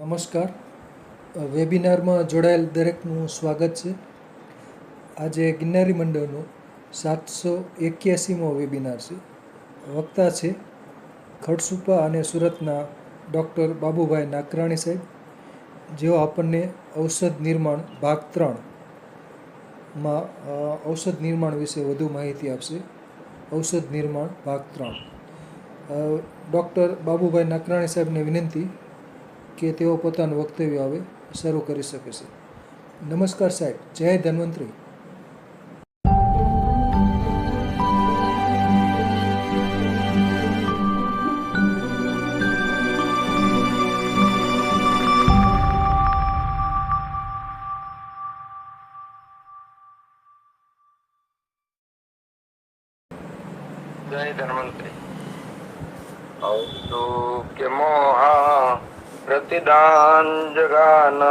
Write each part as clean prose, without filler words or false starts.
નમસ્કાર. વેબિનારમાં જોડાયેલ દરેકનું સ્વાગત છે. આજે ગિરનારી મંડળનો 781મો વેબિનાર છે. વક્તા છે ખડસુપા અને સુરતના ડૉક્ટર બાબુભાઈ નાકરાણી સાહેબ, જેઓ આપણને ઔષધ નિર્માણ ભાગ 3માં ઔષધ નિર્માણ વિશે વધુ માહિતી આપશે. ઔષધ નિર્માણ ભાગ 3. ડૉક્ટર બાબુભાઈ નાકરાણી સાહેબને વિનંતી કે તેઓ પોતાનું વક્તવ્ય હવે શરૂ કરી શકે છે. નમસ્કાર સાહેબ. જય ધન્વંતરી. જય ધન્વંતરી. ઔષધો કે મોહા પ્રતિદાન જગાન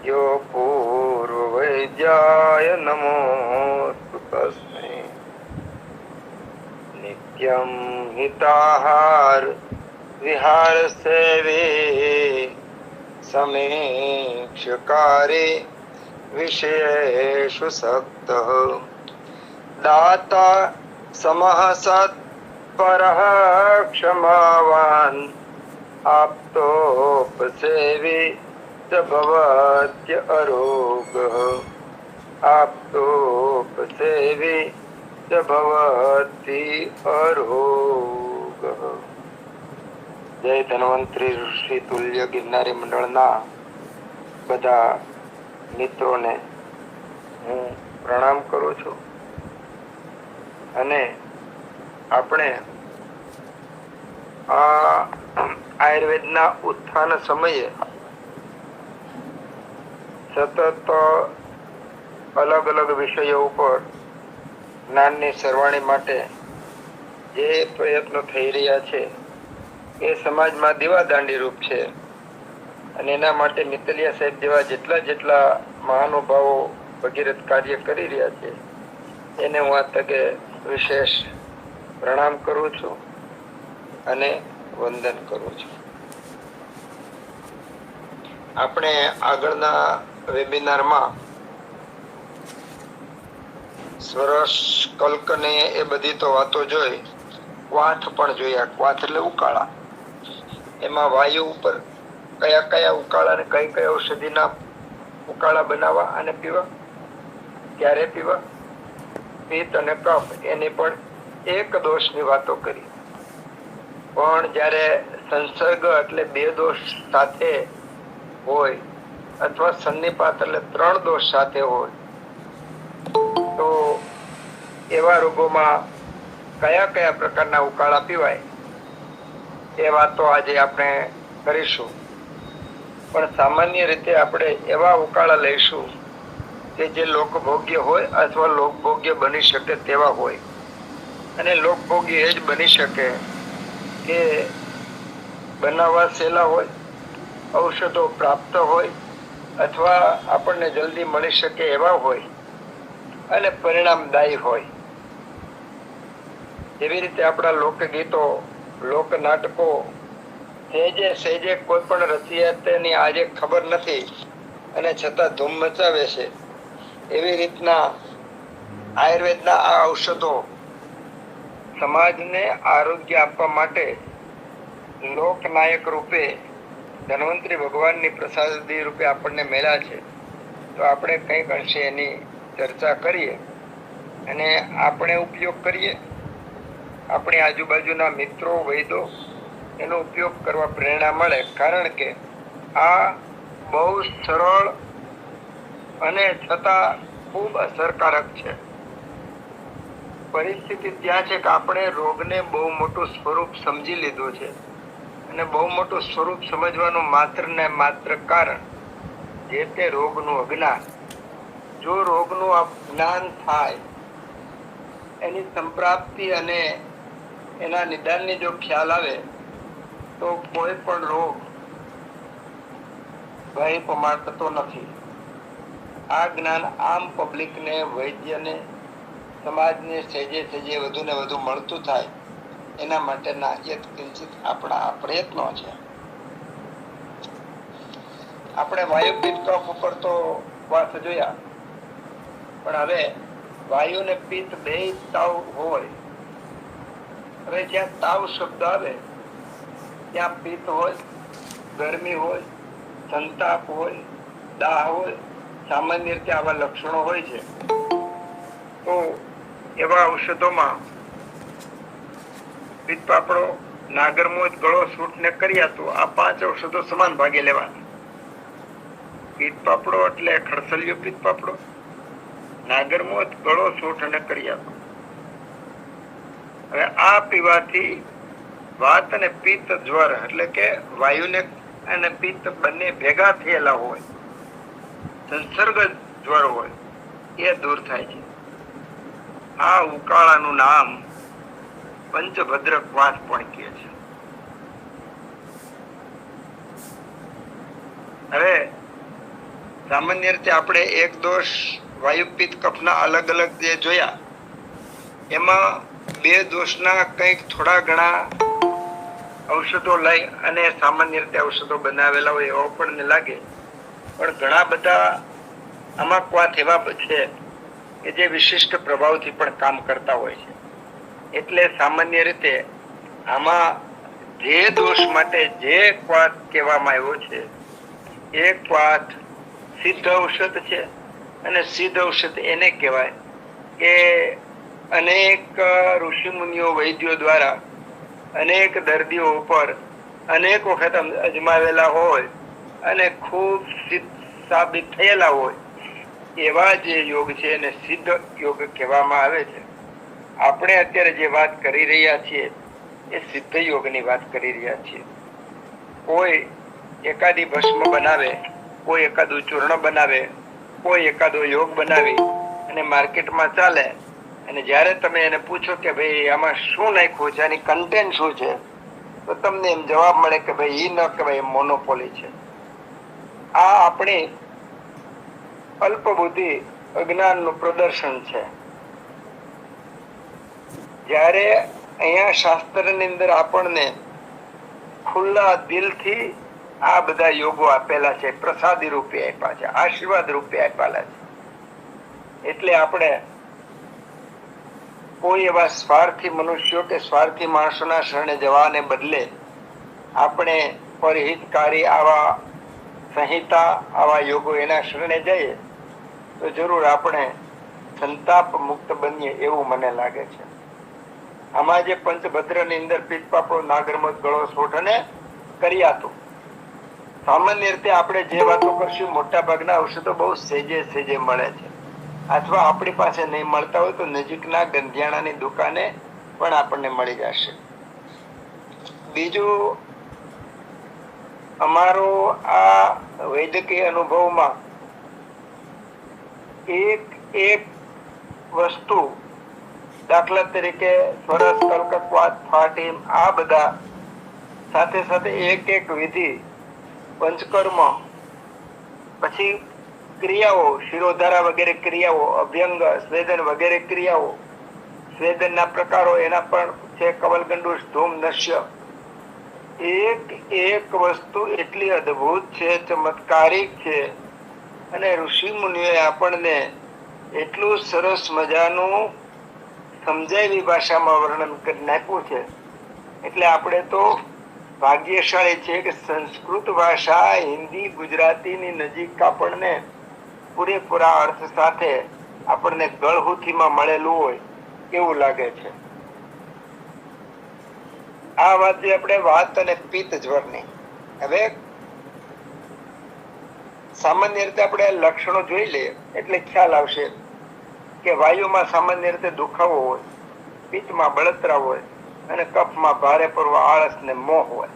યો પૂર્વ વૈદ્યાય નમો તસ્મૈ. નિત્યમ હિતાહાર વિહાર સેવી સમીક્ષકારી વિશેષુ સક્ત દાતા સમઃ સત પરઃ ક્ષમાવાન આપ્તોપસેવી ચ ભવત્ય અરોગઃ આપ્તોપસેવી ચ ભવતી અરોગઃ. જય ધન્વંતરી ઋષિ તુલ્ય ગિરનારી મંડળના બધા મિત્રોને હું પ્રણામ કરું છું. અને આપણે આ આયુર્વેદના ઉત્થાન સમયે સતત અલગ અલગ વિષયો ઉપર જ્ઞાનની સરવાણી માટે જે પ્રયત્નો થઈ રહ્યા છે એ સમાજમાં દીવાદાંડી રૂપ છે. અને એના માટે મિત્તલિયા સાહેબ જેવા જેટલા મહાનુભાવો ભગીરથ કાર્ય કરી રહ્યા છે એને હું આ તકે વિશેષ પ્રણામ કરું છું અને વંદન કરું છું. આપણે આગળના વેબિનારમાં સ્વરસ કલ્કને એ બધી તો વાતો જોઈ, ક્વાથ પણ જોયા. ક્વાથ એટલે ઉકાળા. એમાં વાયુ ઉપર કયા કયા ઉકાળા અને કઈ કઈ ઔષધિના ઉકાળા બનાવવા અને પીવા, ક્યારે પીવા, પિત્ત અને કફ, એની પણ એક દોષની વાતો કરી. પણ જ્યારે સંસર્ગ એટલે 2 દોષ સાથે હોય અથવા સન્નિપાત એટલે 3 દોષ સાથે હોય તો એવા રોગોમાં કયા કયા પ્રકારના ઉકાળા પીવાય એ વાતો આજે આપણે કરીશું. પણ સામાન્ય રીતે આપણે એવા ઉકાળા લઈશું કે જે લોકભોગ્ય હોય અથવા લોકભોગ્ય બની શકે તેવા હોય. અને લોકભોગ્ય એ જ બની શકે કે બનાવવા સહેલા હોય, ઔષધો પ્રાપ્ત હોય અથવા આપણને જલ્દી મળી શકે એવા હોય અને પરિણામદાયી હોય. જેવી રીતે આપણા લોકગીતો, લોકનાટકો સહેજે સહેજે કોઈ પણ રચિયાતની આજે ખબર નથી અને છતાં ધૂમ મચાવે છે, એવી રીતના આયુર્વેદના આ ઔષધો સમાજને આરોગ્ય આપવા માટે લોકનાયક રૂપે ધન્વંતરી ભગવાનની પ્રસાદી રૂપે આપણને મળ્યા છે. તો આપણે કંઈક અંશે એની ચર્ચા કરીએ અને આપણે ઉપયોગ કરીએ. આપણી આજુબાજુના મિત્રો, વૈદો એનો ઉપયોગ કરવા પ્રેરણા મળે. કારણ કે આ બહુ સરળ અને છતાં ખૂબ અસરકારક છે. પરિસ્થિતિ ત્યાં છે કે આપણે રોગને બહુ મોટું સ્વરૂપ સમજી લીધું છે અને બહુ મોટું સ્વરૂપ સમજવાનું માત્ર ને માત્ર કારણ જે તે રોગનું અજ્ઞાન. જો રોગનું જ્ઞાન થાય, એની સંપ્રાપ્તિ અને એના નિદાનની જો ખ્યાલ આવે તો કોઈ પણ રોગ ભય પમાડતો નથી. આ જ્ઞાન આમ પબ્લિકને, વૈદ્યને, સમાજને સહેજે સહેજે વધુ ને વધુ મળતું થાય એના માટેના યત્કિંચિત આપણા પ્રયત્નો છે. આપણે વાયુ પિત્ત કફ ઉપર તો વાત જોયા, પણ હવે વાયુ ને પિત્ત બે તાવ હોય. હવે જ્યાં તાવ શબ્દ આવે ત્યાં પિત્ત હોય, ગરમી હોય, સંતાપ હોય, દાહ હોય, સામાન્ય રીતે આવા લક્ષણો હોય છે. તો એવા ઔષધોમાં પિત્ત પાપડો, નાગરમોદ, ગળો, સૂટ ને કરિયાતું આ 5 ઔષધો સમાન ભાગે લેવાના. પિત્ત પાપડો એટલે ખડસલિયો પિત્ત પાપડો, નાગરમોદ, ગળો, સૂટ અને કરિયાતું. હવે આ પીવાથી વાત અને પિત્ત જ્વર એટલે કે વાયુને અને પિત્ત બંને ભેગા થયેલા હોય, સંસર્ગ જ્વર હોય, એ દૂર થાય છે. આ ઉકાળાનું નામ પંચભદ્ર ક્વાથ પણ કહે છે. હવે સામાન્ય રીતે આપણે એક દોષ વાયુ પિત્ત કફના અલગ અલગ જે જોયા, એમાં 2 દોષના કંઈક થોડા ઘણા ઔષધો લઈ અને સામાન્ય રીતે ઔષધો બનાવેલા હોય એવો પણ લાગે, પણ ઘણા બધા આમાં ક્વાથ એવા છે કે જે વિશિષ્ટ પ્રભાવથી પણ કામ કરતા હોય છે. એટલે સામાન્ય રીતે આમાં જે દોષ માટે જે ક્વાથ કહેવામાં આવ્યો છે એ ક્વાથ સિદ્ધ ઔષધ છે. અને સિદ્ધ ઔષધ એને કહેવાય કે અનેક ઋષિ મુનિઓ વૈદ્યો દ્વારા અનેક દર્દીઓ ઉપર અનેક વખત અજમાવેલા હોય અને ખૂબ સિદ્ધ સાબિત થયેલા હોય એવા જે યોગ છે એને સિદ્ધ યોગ કહેવામાં આવે છે. આપણે અત્યારે જે વાત કરી રહ્યા છીએ એ સિદ્ધ યોગની વાત કરી રહ્યા છીએ. કોઈ એકાદી ભસ્મ બનાવે, કોઈ એકાદું ચૂર્ણ બનાવે, કોઈ એકાદો યોગ બનાવી અને માર્કેટમાં ચાલે, અને જ્યારે તમે એને પૂછો કે ભાઈ આમાં શું નાખ્યું છે, આની કન્ટેન્ટ શું છે, તો તમને એમ જવાબ મળે કે ભાઈ એ ન કહેવાય, મોનોપોલી છે. આ આપણી અલ્પ બુદ્ધિ અજ્ઞાનનું પ્રદર્શન છે. જ્યારે અહીંયા શાસ્ત્રની અંદર આપણને ખુલ્લા દિલથી આ બધા યોગો આપેલા છે, પ્રસાદી રૂપે આપ્યા છે, આશીર્વાદ રૂપે આપેલા છે. એટલે આપણે કોઈ એવા સ્વાર્થી મનુષ્યો કે સ્વાર્થી માણસોના શરણે જવાને બદલે આપણે પરહિતકારી આવા સંહિતા, આવા યોગો એના શરણે જઈએ તો જરૂર આપણે સંતાપ મુક્ત બનીએ એવું મને લાગે છે. આમાં જે પંચભદ્રની અંદર પિત્ત પાપડો, નાગરમોદ, ગળો, સૂટ અને કરિયાતું, સામાન્ય રીતે આપણે જે વાતો કરશું મોટા ભાગના ઔષધો બહુ સહેજે સહેજે મળે છે, અથવા આપણી પાસે નહીં મળતા હોય તો નજીકના ગંધિયાણાની દુકાને પણ આપણને મળી જશે. બીજું, અમારો આ વૈદ્યકીય અનુભવમાં એક વસ્તુ, દાખલા તરીકે સ્વરસ, કલ્કકવાત, ફાટીમ, આ બધા સાથે સાથે એક વિધિ, પંચકર્મ, પછી ક્રિયાઓ, શિરોધારા વગેરે ક્રિયાઓ, અભ્યંગ, સ્વેદન વગેરે ક્રિયાઓ, સ્વેદનના પ્રકારો એના પણ છે, કવલગંડુષ, ધૂમ, નશ્ય. એક વસ્તુ એટલી અદ્ભુત છે, ચમત્કારિક છે, અને ઋષિ મુનિઓએ આપણને એટલું સરસ મજાનું સમજાયેલી ભાષામાં વર્ણન કરી નાખ્યું છે. એટલે આપણે તો ભાગ્યશાળી છે કે સંસ્કૃત ભાષા હિન્દી, ગુજરાતીની નજીક આપણને પૂરેપૂરા અર્થ સાથે આપણને ગળહુથીમાં મળેલું હોય એવું લાગે છે. આ વાત આપણે વાત અને પિત્ત જ્વરની. હવે સામાન્ય રીતે આપણે લક્ષણો જોઈ લઈએ એટલે ખ્યાલ આવશે કે વાયુમાં સામાન્ય રીતે દુખાવો હોય, પિત્તમાં બળતરા હોય અને કફમાં ભારે પડવો, આળસ ને મોહ હોય.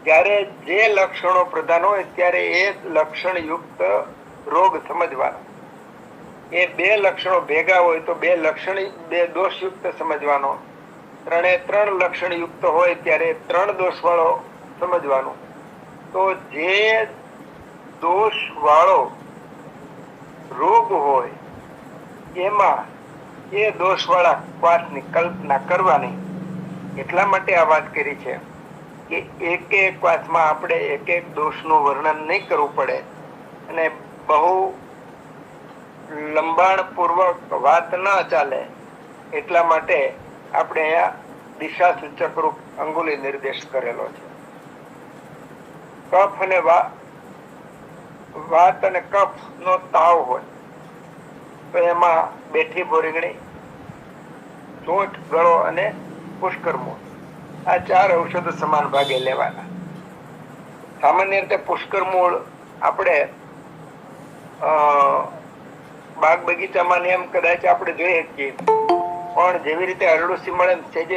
ત્યારે જે લક્ષણો પ્રધાન હોય ત્યારે એ લક્ષણ યુક્ત રોગ સમજવાનો. એ 2 લક્ષણો ભેગા હોય તો 2 દોષ યુક્ત સમજવાનો. 3 લક્ષણ યુક્ત હોય ત્યારે 3 દોષ વાળો સમજવાનો. તો જે દોષ વાળો રોગ હોય એમાં એ દોષ વાળા ક્વાથની કલ્પના કરવાની. એટલા માટે આ વાત કરી છે કે એક એક વાતમાં આપણે એક એક દોષનું વર્ણન નહીં કરવું પડે અને બહુ લંબાણ પૂર્વક વાત ન ચાલે એટલા માટે આપણે અહીંયા દિશા સૂચક રૂપ અંગુલી નિર્દેશ કરેલો છે. કફ અને વાત અને કફ નો તાવ હોય તો એમાં બેઠી ભોરીગણી, ચોટ, ગળો અને પુષ્કર મૂળ આ 4 ઔષધો સમાન ભાગે લેવાના. સામાન્ય રીતે પુષ્કર મૂળ આપણે બાગ બગીચામાં એમ કદાચ આપણે જોઈએ છીએ, પણ જેવી રીતે અરડુસી મળે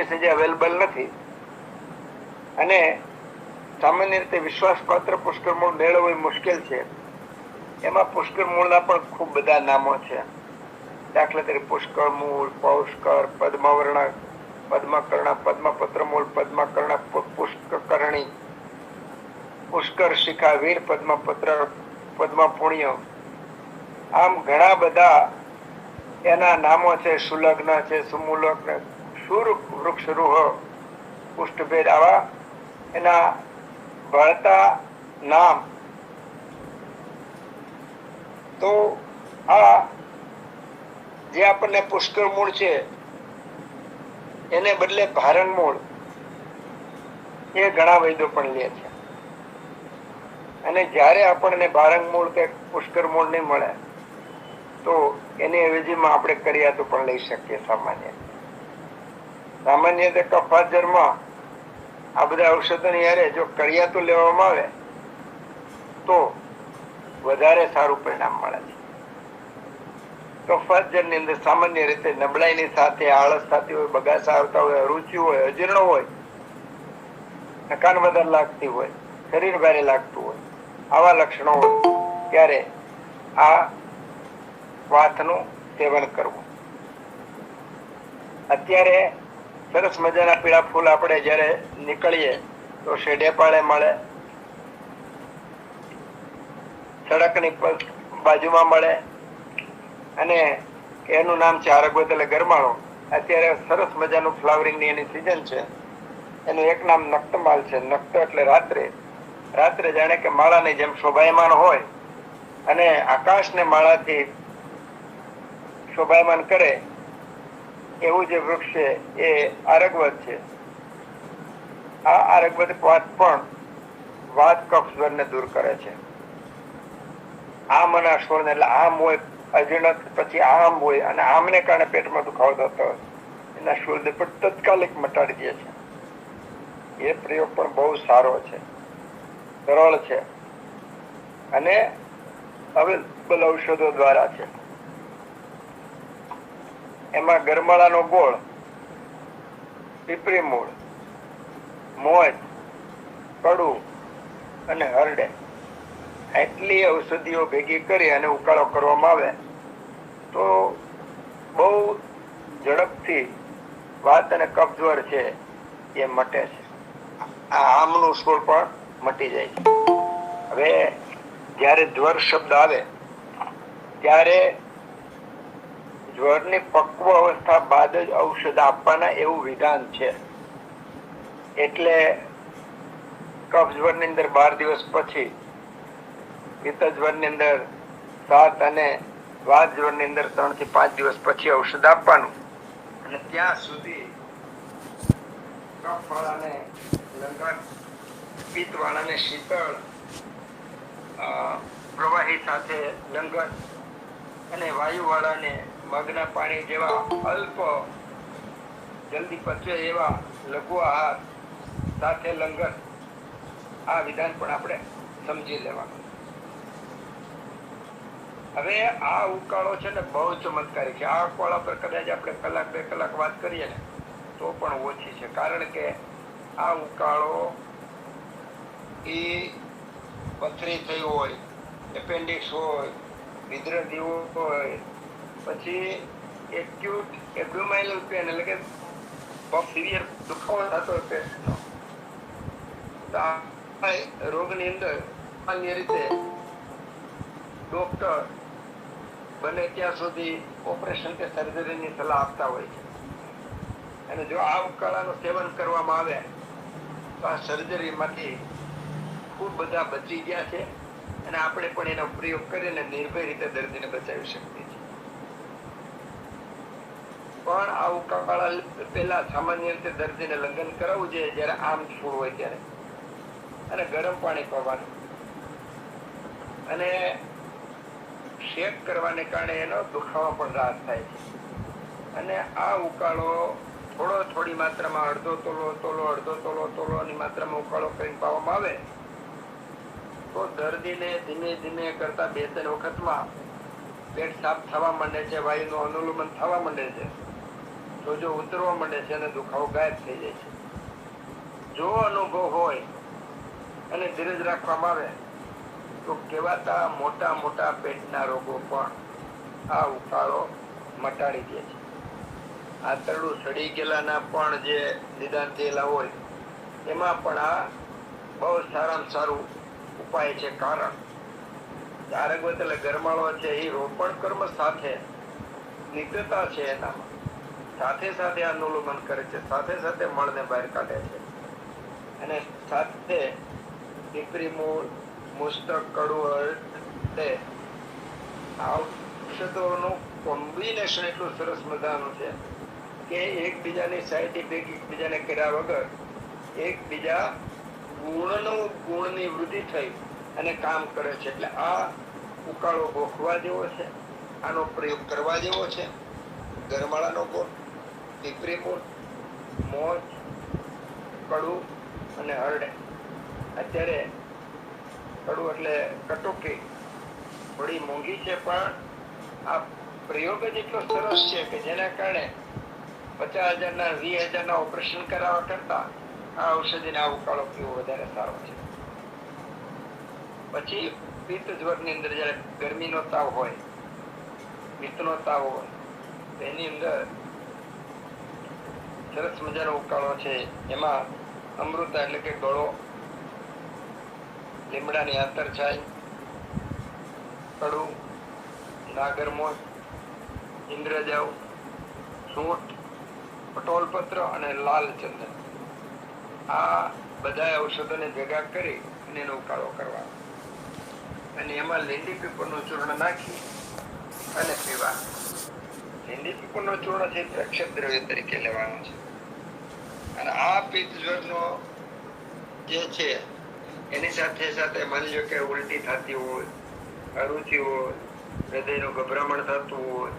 સેજે અવેલેબલ નથી અને સામાન્ય રીતે વિશ્વાસપાત્ર પુષ્કર મૂળ મેળવવું મુશ્કેલ છે. એમાં પુષ્કર મૂળના પણ ખૂબ બધા નામો છે. દાખલા તરીકે પુષ્કર મૂળ, પૌષ્કર, પદ્મવર્ણ, પદ્મકર્ણ, પદ્મપત્ર મૂળ, પદ્મકર્ણ, પુષ્કરણી, પુષ્કર શિખા, વીર પદ્મપત્ર, પદ્મપુણ્ય, આમ ઘણા બધા એના નામો છે. સુલગ્ન છે, સુમૂલગ્ન, શુર વૃક્ષરૂહ, પુષ્ટભેદ, આવા એના ભળતા નામ. તો આ જે આપણને પુષ્કર મૂળ છે એને બદલે ભારંગ મૂળ એ ઘણા વૈદ્યો પણ લે છે. અને જ્યારે આપણને ભારંગ મૂળ કે પુષ્કર મૂળ નહીં મળે તો એની અવેજીમાં આપણે કરિયાતું પણ લઈ શકીએ. સામાન્ય રીતે કફાજરમાં આ બધા ઔષધોની હારે જો કરિયાતું લેવામાં આવે તો વધારે સારું પરિણામ મળે છે. કફાજરની અંદર સામાન્ય રીતે નબળાઈની સાથે આળસ થતી હોય, બગાસા આવતા હોય, અરુચિ હોય, અજીર્ણ હોય, થકાન વધારે લાગતી હોય, શરીર ભારે લાગતું હોય, આવા લક્ષણો હોય ત્યારે આ વાતનું સેવન કરવું. અત્યારે સરસ મજાના પીળા ફૂલ આપણે જયારે નીકળીએ તો શેઢે પાળે મળે, સડકની બાજુમાં મળે અને એનું નામ છે આરગવત એટલે ગરમાળો. અત્યારે સરસ મજાનું ફ્લાવરિંગની એની સિઝન છે. એનું એક નામ નક્તમાલ છે. નક્ત એટલે રાત્રે. રાત્રે જાણે કે માળાની જેમ શોભાયમાન હોય અને આકાશને માળાથી શોભાયમાન કરે એવું જે વૃક્ષ છે એ આરગવત છે. આ આરગવત વાત પણ વાત કફ જ્વરને દૂર કરે છે. આમ અને અશ્વરને એટલે આમ હોય, અજીર્ણ પછી આમ હોય અને આમને કારણે પેટમાં દુખાવો થતો હોય એના શૂળને પણ તત્કાલિક મટાડી દે છે. એ પ્રયોગ પણ બહુ સારો છે, સરળ છે અને અવેલેબલ ઔષધો દ્વારા છે. એમાં ગરમાળાનો ગોળ, પીપરી મૂળ, મોજ, કડુ અને હરડે એટલી ઔષધિઓ ભેગી કરી અને ઉકાળો કરવામાં આવે તો બહુ ઝડપથી વાત અને કફજવર છે એ મટે છે. આ આમનું સ્વર પણ મટી જાય છે. હવે જ્યારે જ્વર શબ્દ આવે ત્યારે જ્વરની પક્વ અવસ્થા બાદ જ ઔષધ આપવાના એવું વિધાન છે. એટલે કફજવરની અંદર 12 દિવસ પછી, પિત્તજવરની અંદર 7 અને વાતજવરની અંદર 3 થી 5 દિવસ પછી ઔષધ આપવાનું. અને ત્યાં સુધી કફવાળાને લંગર, પિત્તવાળાને શીતળ પ્રવાહી સાથે લંગર અને વાયુવાળાને મગના પાણી જેવા અલ્પ જલ્દી પચે એવા લઘુ આહાર સાથે લંગર. આ વિધાન પણ આપણે સમજી લેવાનું. હવે આ ઉકાળો છે ને બહુ ચમત્કારી છે. આ ઉકાળા પર કદાચ આપણે 1-2 કલાક વાત કરીએ ને તો પણ ઓછી છે. કારણ કે આ ઉકાળો એ પથરી થઈ હોય, એપેન્ડિક્સ હોય, વિદ્રદી હોય, પછી એક્યુટ એબ્ડોમિનલ પેન એટલે કે બહુ સિવિયર દુખાવો થતો હોય પેટનો, તો આ રોગની અંદર સામાન્ય રીતે ડોક્ટર બને ત્યાં સુધી ઓપરેશન કે સર્જરીની સલાહ આપતા હોય છે. અને જો આ ઉકાળાનું સેવન કરવામાં આવે તો આ સર્જરીમાંથી ખૂબ બધા બચી ગયા છે અને આપણે પણ એનો પ્રયોગ કરીને નિર્ભય રીતે દર્દીને બચાવી શકીએ છીએ. પણ આ ઉકાળા પહેલા સામાન્ય રીતે દર્દીને લંઘન કરાવવું જોઈએ જ્યારે આમ છૂળ હોય ત્યારે, અને ગરમ પાણી પીવાનું, અને શેક કરવાને કારણે એનો દુખાવા પણ રાહત થાય છે. અને આ ઉકાળો થોડી માત્રામાં અડધો તોલોની માત્રામાં ઉકાળો કરીને પાવામાં આવે તો દર્દીને ધીમે ધીમે કરતા 2-3 વખતમાં પેટ સાફ થવા માંડે છે, વાયુનું અનુલોમન થવા માંડે છે, સોજો ઉતરવા માંડે છે અને દુખાવો ગાયબ થઈ જાય છે. જો અનુભવ હોય અને ધીરજ રાખવામાં આવે તો કહેવાતા મોટા મોટા પેટના રોગો પણ આ ઉકાળો મટાડી દે છે. આંતરડું સડી ગયેલાના પણ જે નિદાન થયેલા હોય એમાં પણ આ બહુ સારામાં સારું ઉપાય છે. કારણ આરગવત એટલે ગરમાળો છે એ રોપણ કર્મ સાથે નિત્યતા છે, એનામાં સાથે સાથે અનુલોમન કરે છે, સાથે સાથે મળને બહાર કાઢે છે, અને સાથે પીપરી મૂળ, મુસ્તક, કડું, ઔષધોનું કોમ્બિનેશન એટલું સરસ મજાનું છે કે એકબીજાની સાઈડ ઇફેક્ટ એકબીજાને કર્યા વગર એકબીજા ગુણની વૃદ્ધિ થઈ અને કામ કરે છે. એટલે આ ઉકાળો ગોખવા જેવો છે, આનો પ્રયોગ કરવા જેવો છે. ગરમાળાનો ગોળ, પીપરી મૂળ, મોજ, કડું અને હરડે. અત્યારે કડું એટલે કટોકી થોડી મોંઘી છે, પણ આ પ્રયોગ જ એટલો સરસ છે કે જેના કારણે 50,000ના 20,000ના ઓપરેશન કરાવવા કરતા આ ઔષધિને આ ઉકાળો પીવો વધારે સારો છે. પછી પિત્ત જ્વરની અંદર જયારે ગરમીનો તાવ હોય, પિત્તનો તાવ હોય, એની અંદર સરસ મજાનો ઉકાળો છે. એમાં અમૃતા એટલે કે ગળો, લીમડાની આંતરછાલ, કડું, નાગરમોજ, ઇન્દ્રજાવ, સૂંઠ, પટોલપત્ર અને લાલ ચંદન, આ બધા ઔષધોને ભેગા કરી અને એનો ઉકાળો કરવાનો, અને એમાં લીંડી પીપળનું ચૂર્ણ નાખી અને પીવાનું. લીંડી પીપળનું ચૂર્ણ છે પ્રક્ષેપ દ્રવ્ય તરીકે લેવાનું છે. અને આ પિત્ત જ્વરનો જે છે એની સાથે સાથે માની લો કે ઉલટી થતી હોય, અરુચિ હોય, હૃદયનું ગભરામણ થતું હોય,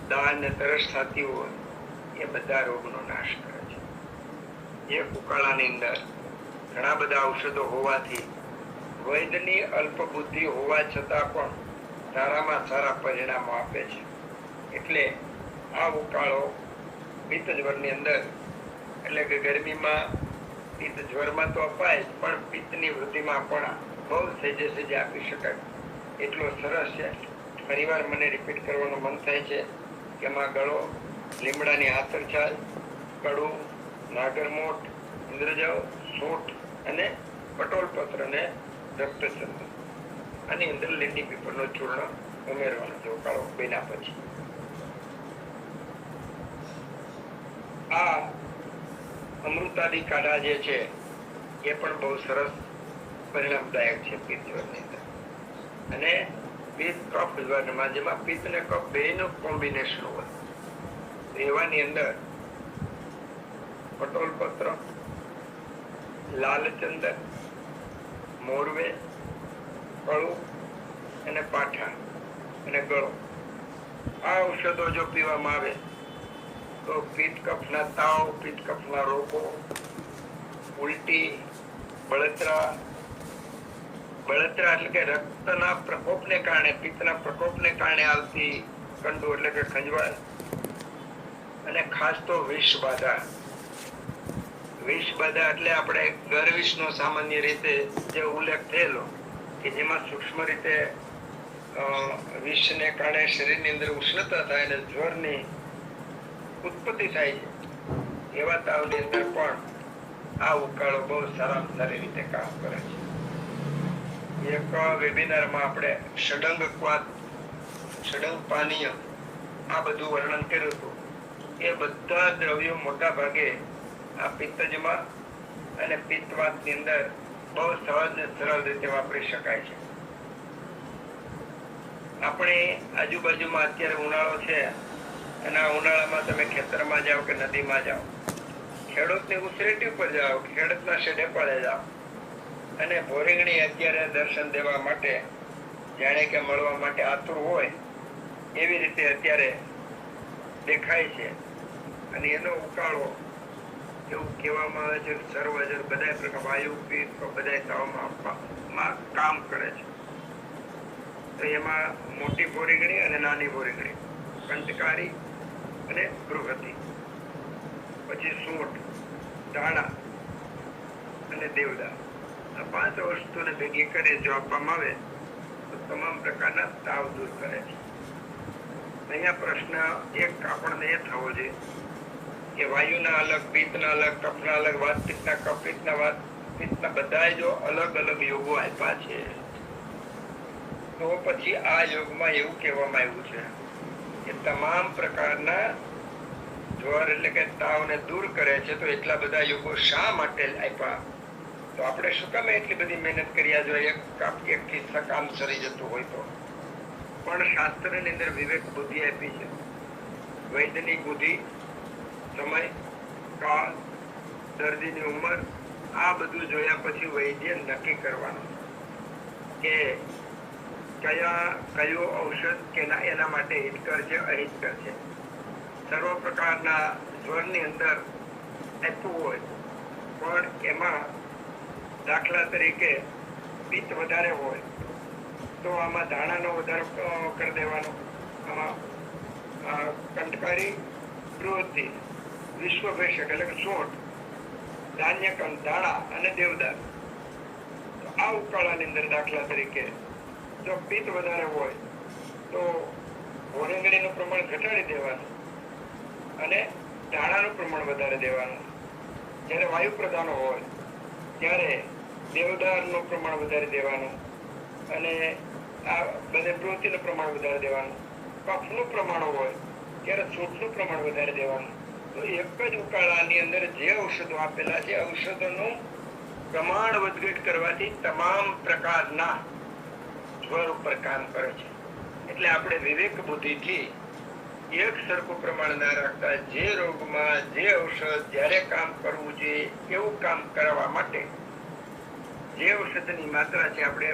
દાળ ને તરસ થતી હોય, એ બધા રોગનો નાશ કરે છે. એક ઉકાળાની અંદર ઘણા બધા ઔષધો હોવાથી વૈદ્યની અલ્પ બુદ્ધિ હોવા છતાં પણ સારામાં સારા પરિણામો આપે છે. એટલે આ ઉકાળો પિત્ત જ્વરની અંદર, એટલે કે ગરમીમાં પિત્ત જ્વરમાં તો અપાય, પણ પિત્તની વૃદ્ધિમાં પણ બહુ સહેજે આપી શકાય એટલો સરસ છે. ફરીવાર મને રિપીટ કરવાનું મન થાય છે કે એમાં ગળો, લીમડાની આંતરછાલ, કડું, નાગરમોટ, ઇન્દ્રજાવ, સૂંઠ અને પટોલપત્ર અને રક્તચંદન, આની અંદર લીંડી પીપળનો ચૂર્ણ ઉમેરવાનો છે ઉકાળો બન્યા પછી. આ અમૃતાદી કાઢા જે છે એ પણ બહુ સરસ પરિણામદાયક છે પિત્ત જ્વરની અંદર. અને પિત્ત કફ જ્વરમાં જેમાં પિત્ત ને કફ બેયનું કોમ્બિનેશન હોય એવાની અંદર પટોલપત્ર, લાલચંદન, મોરવે, કળું અને પાઠા અને ગળો, આ ઔષધો જો પીવામાં આવે તો પિત્ત કફના તાવ, પિત્ત કફના રોગો, ઉલટી, બળતરા એટલે કે રક્તના પ્રકોપને કારણે, પિત્તના પ્રકોપને કારણે આવતી કંડુ એટલે કે ખંજવાળ, અને ખાસ તો વિષ બાધા એટલે આપણે ગરવિષનો સામાન્ય રીતે જે ઉલ્લેખ થયેલો કે જેમાં સૂક્ષ્મ રીતે વિષને કારણે શરીરની અંદર ઉષ્ણતા થાય અને જ્વરની ઉત્પત્તિ થાય છે, એવા તાવની અંદર પણ આ ઉકાળો બહુ સારામાં સારી રીતે કામ કરે છે. એક વેબિનારમાં આપણે ષડંગ પાનીય આ બધું વર્ણન કર્યું હતું. એ બધા દ્રવ્યો મોટા ભાગે આ પિત્તજમાં અને પિત્તવાતની અંદર બહુ સહજ ને સરળ રીતે વાપરી શકાય છે. આપણે આજુબાજુમાં અત્યારે ઉનાળો છે અને આ ઉનાળામાં તમે ખેતરમાં જાઓ કે નદીમાં જાઓ, ખેડૂતની ઉસરેટી ઉપર જાઓ, ખેડૂતના શેઢે પડે જાઓ અને ભોરીંગણી અત્યારે દર્શન દેવા માટે જાણે કે મળવા માટે આતુર હોય એવી રીતે અત્યારે દેખાય છે. અને એનો ઉકાળો એવું કહેવામાં આવે છે સર્વજન બધા પ્રકાર વાયુ પિત્ત બધા તાવમાં કામ કરે છે. તો એમાં મોટી ભોરીંગણી અને નાની ભોરીંગણી, કંટકારી અને બૃહતી, પછી સૂંઠ, ધાણા અને દેવદાર, આ 5 વસ્તુને ભેગી કરી જો આપવામાં આવે તો તમામ પ્રકારના તાવ દૂર કરે છે. અહીંયા પ્રશ્ન એક આપણને એ થવો જોઈએ કે વાયુના અલગ, પિત્તના અલગ, કફના અલગ, વાત પિત્તના, કફ પિત્તના, વાત પિત્તના બધા જો અલગ અલગ યોગો આપ્યા છે, તો પછી આ યોગમાં એવું કહેવામાં આવ્યું છે કે તમામ પ્રકારના જ્વર એટલે કે તાવને દૂર કરે છે. તો એટલા બધા યોગો શા માટે આપ્યા? તો આપણે શું કામ એટલી બધી મહેનત કર્યા જો એકથી કામ સરી જતું હોય તો? પણ શાસ્ત્રની અંદર વિવેક બુદ્ધિ આપી છે. વૈદ્યની બુદ્ધિ, સમય, કાળ, દર્દીની ઉંમર, આ બધું જોયા પછી વૈદ્ય નક્કી કરવાનું કે કયું ઔષધ કે એના માટે હિતકર છે, અહિતકર છે. સર્વ પ્રકારના જ્વરની અંદર આપ્યું હોય પણ એમાં દાખલા તરીકે પિત્ત વધારે હોય તો આમાં ધાણાનો વધારો કરી દેવાનો, આમાં કંટકારી, બૃહતિ, વિશ્વભેષક એટલે કે સૂંઠ, ધાન્યકંદ, ધાણા અને દેવદાર. આ ઉકાળાની અંદર દાખલા તરીકે જો પિત્ત વધારે હોય તો ભોરીંગણીનું પ્રમાણ ઘટાડી દેવાનું અને ધાણાનું પ્રમાણ વધારે દેવાનું. જ્યારે વાયુ પ્રધાનો હોય ત્યારે દેવદારનું પ્રમાણ વધારે દેવાનું અને આ બધે બૃહતિનું પ્રમાણ વધારે દેવાનું. કફનું પ્રમાણ હોય ત્યારે સૂંઠનું પ્રમાણ વધારે દેવાનું. તો એક જ ઉકાળાની અંદર જે ઔષધો આપેલા છે, ઔષધોનું પ્રમાણ વધઘટ કરવાથી તમામ પ્રકારના જ્વર ઉપર કામ કરે છે. એટલે આપણે વિવેક બુદ્ધિથી એક સરખું પ્રમાણ ના રાખતા જે રોગમાં જે ઔષધ જ્યારે કામ કરવું જોઈએ એવું કામ કરવા માટે જે ઔષધની માત્રા છે આપણે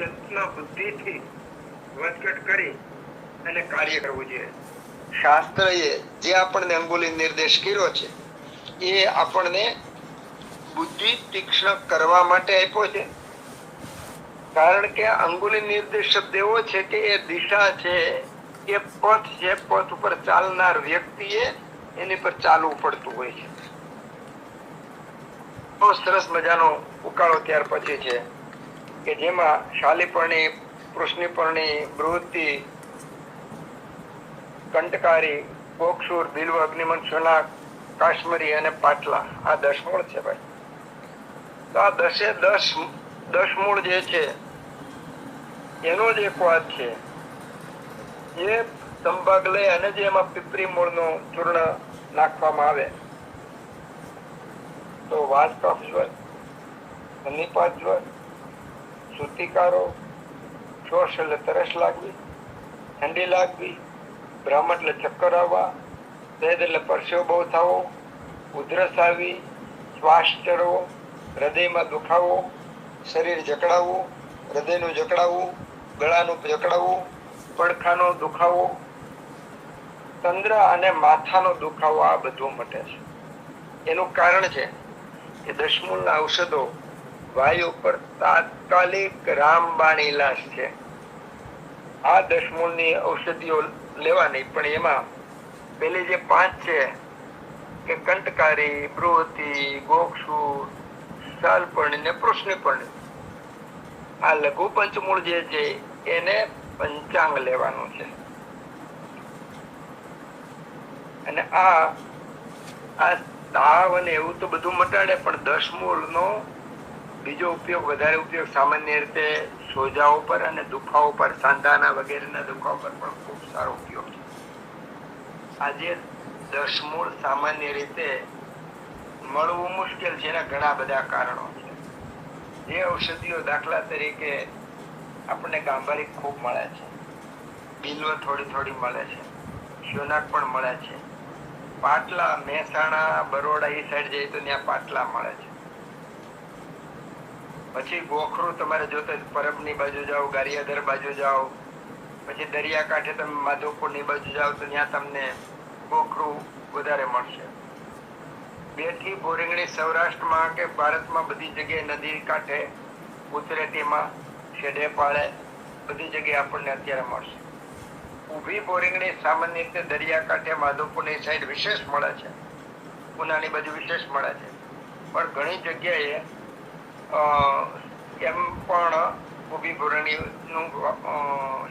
યત્ન બુદ્ધિથી વધઘટ કરી અને કાર્ય કરવું જોઈએ. શાસ્ત્રએ જે આપણને અંગુલી નિર્દેશ કર્યો છે એ આપણને બુદ્ધિ તીક્ષ્ણ કરવા માટે આપ્યો છે. કારણ કે અંગુલી નિર્દેશ શબ્દ એવો છે કે એ દિશા છે, એ પથ છે, પથ ઉપર ચાલનાર વ્યક્તિએ એની પર ચાલવું પડતું હોય છે. બહુ સરસ મજાનો ઉકાળો ત્યાર પછી છે કે જેમાં શાલીપર્ણી, પૃષ્ણીપર્ણી, બૃહતિ, કંટકારી, કોક્ષુર, બિલ્વ, અગ્નિમન, સોનાક, કાશ્મીરી અને પાટલા, આ 10 મૂળ છે ભાઈ. તો આ 10 મૂળ જે છે એનો જ એક વાત છે. એ સંભાગ લઈ અને જે એમાં પીપરી મૂળનું ચૂર્ણ નાખવામાં આવે તો વાત કફ જ્વર, નિપાત જ્વર, સુતિકારો, શ્વાસ એટલે તરસ લાગવી, ઠંડી લાગવી, ભ્રમ એટલે ચક્કર આવવા, ભેદ એટલે પરસેવો બહુ થવો, ઉધરસ આવી, શ્વાસ ચડવો, હૃદયમાં દુખાવો, શરીર જકડાવવું, હૃદયનું જકડાવવું, ગળાનું જકડાવવું, પડખાનો દુખાવો, તંદ્ર અને માથાનો દુખાવો, આ બધું મટે છે. એનું કારણ છે કે 10 મૂળના ઔષધો વાયુ પર તાત્કાલિક રામબાણ ઇલાજ છે. આ 10 મૂળની ઔષધિઓ લેવાની, પણ એમાં પેલી જે 5 છે કે કંટકારી, બૃહતિ, ગોક્ષુર, શાલપર્ણી ને પૃષ્ણીપર્ણી, આ લઘુ પંચમૂળ જે છે એને પંચાંગ લેવાનું છે. અને આ તાવ અને એવું તો બધું મટાડે, પણ 10 મૂળનો બીજો ઉપયોગ, વધારે ઉપયોગ સામાન્ય રીતે સોજાઓ પર અને દુખાવો પર, સાંધાના વગેરેના દુખાવો પર પણ ખૂબ સારો ઉપયોગ છે. આજે 10 મૂળ સામાન્ય રીતે મળવું મુશ્કેલ છે એના ઘણા બધા કારણો છે. જે ઔષધિઓ દાખલા તરીકે આપણને ગાંભારી ખૂબ મળે છે, બિલ્વ થોડી થોડી મળે છે, શ્યોનાક પણ મળે છે, પાટલા મહેસાણા બરોડા એ સાઈડ જઈએ તો ત્યાં પાટલા મળે છે. પછી ગોખરું તમારે જોતા પરબની બાજુ જાઓ, ગારિયાધર બાજુ જાઓ, પછી દરિયાકાંઠે તમે માધવપુરની બાજુ જાઓ તો ત્યાં તમને ગોખરું વધારે મળશે. બેઠી બોરીંગણી સૌરાષ્ટ્રમાં કે ભારતમાં બધી જગ્યાએ નદી કાંઠે, ઉતરેતીમાં, શેઢે પાળે બધી જગ્યાએ આપણને અત્યારે મળશે. ઊભી બોરીંગણી સામાન્ય રીતે દરિયાકાંઠે માધવપુરની સાઈડ વિશેષ મળે છે, ઉનાની બાજુ વિશેષ મળે છે. પણ ઘણી જગ્યાએ એમ પણ ઊભી બોરીંગણીનું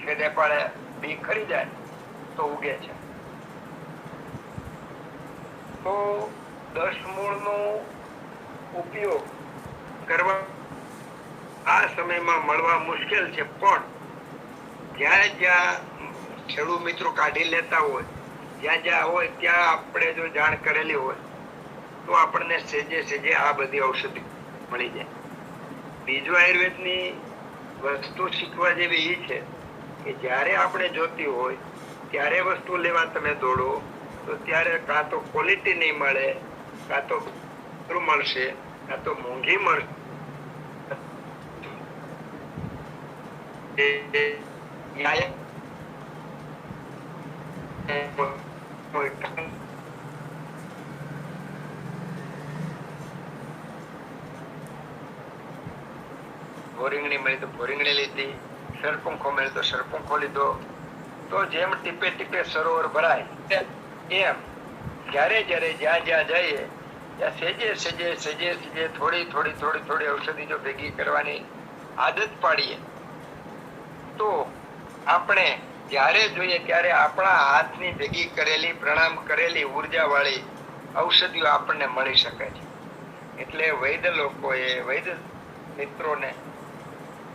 શેઢે પાળે બી ખરી જાય તો ઉગે છે. તો 10 મૂળનો ઉપયોગ કરવા આ સમયમાં મળવા મુશ્કેલ છે, પણ જ્યાં જ્યાં ખેડૂત મિત્રો કાઢી લેતા હોય, જ્યાં જ્યાં હોય ત્યાં આપણે જો જાણ કરેલી હોય તો આપણને સેજે સેજે આ બધી ઔષધિ મળી જાય. બીજું આયુર્વેદની વસ્તુ શીખવા જેવી એ છે કે જ્યારે આપણે જોતી હોય ત્યારે વસ્તુ લેવા તમે દોડો તો ત્યારે કાં તો ક્વોલિટી નહીં મળે, કાં તો મળશે, કાં તો મોંઘી મળશે. ભોરીંગણી મળી તો ભોરીંગણી લીધી, સરપંખો મળી તો સરપંખો લીધો. તો જેમ ટીપે ટીપે સરોવર ભરાય એમ જ્યારે જ્યારે જ્યાં જ્યાં જઈએ ત્યાં સેજે સેજે સેજે સેજે થોડી થોડી થોડી થોડી ઔષધિ જો ભેગી કરવાની આદત પાડીએ તો આપણે જ્યારે જોઈએ ત્યારે આપણા હાથની ભેગી કરેલી, પ્રણામ કરેલી ઉર્જા વાળી ઔષધિઓ આપણને મળી શકે છે. એટલે વૈદ લોકોએ, વૈદ મિત્રોને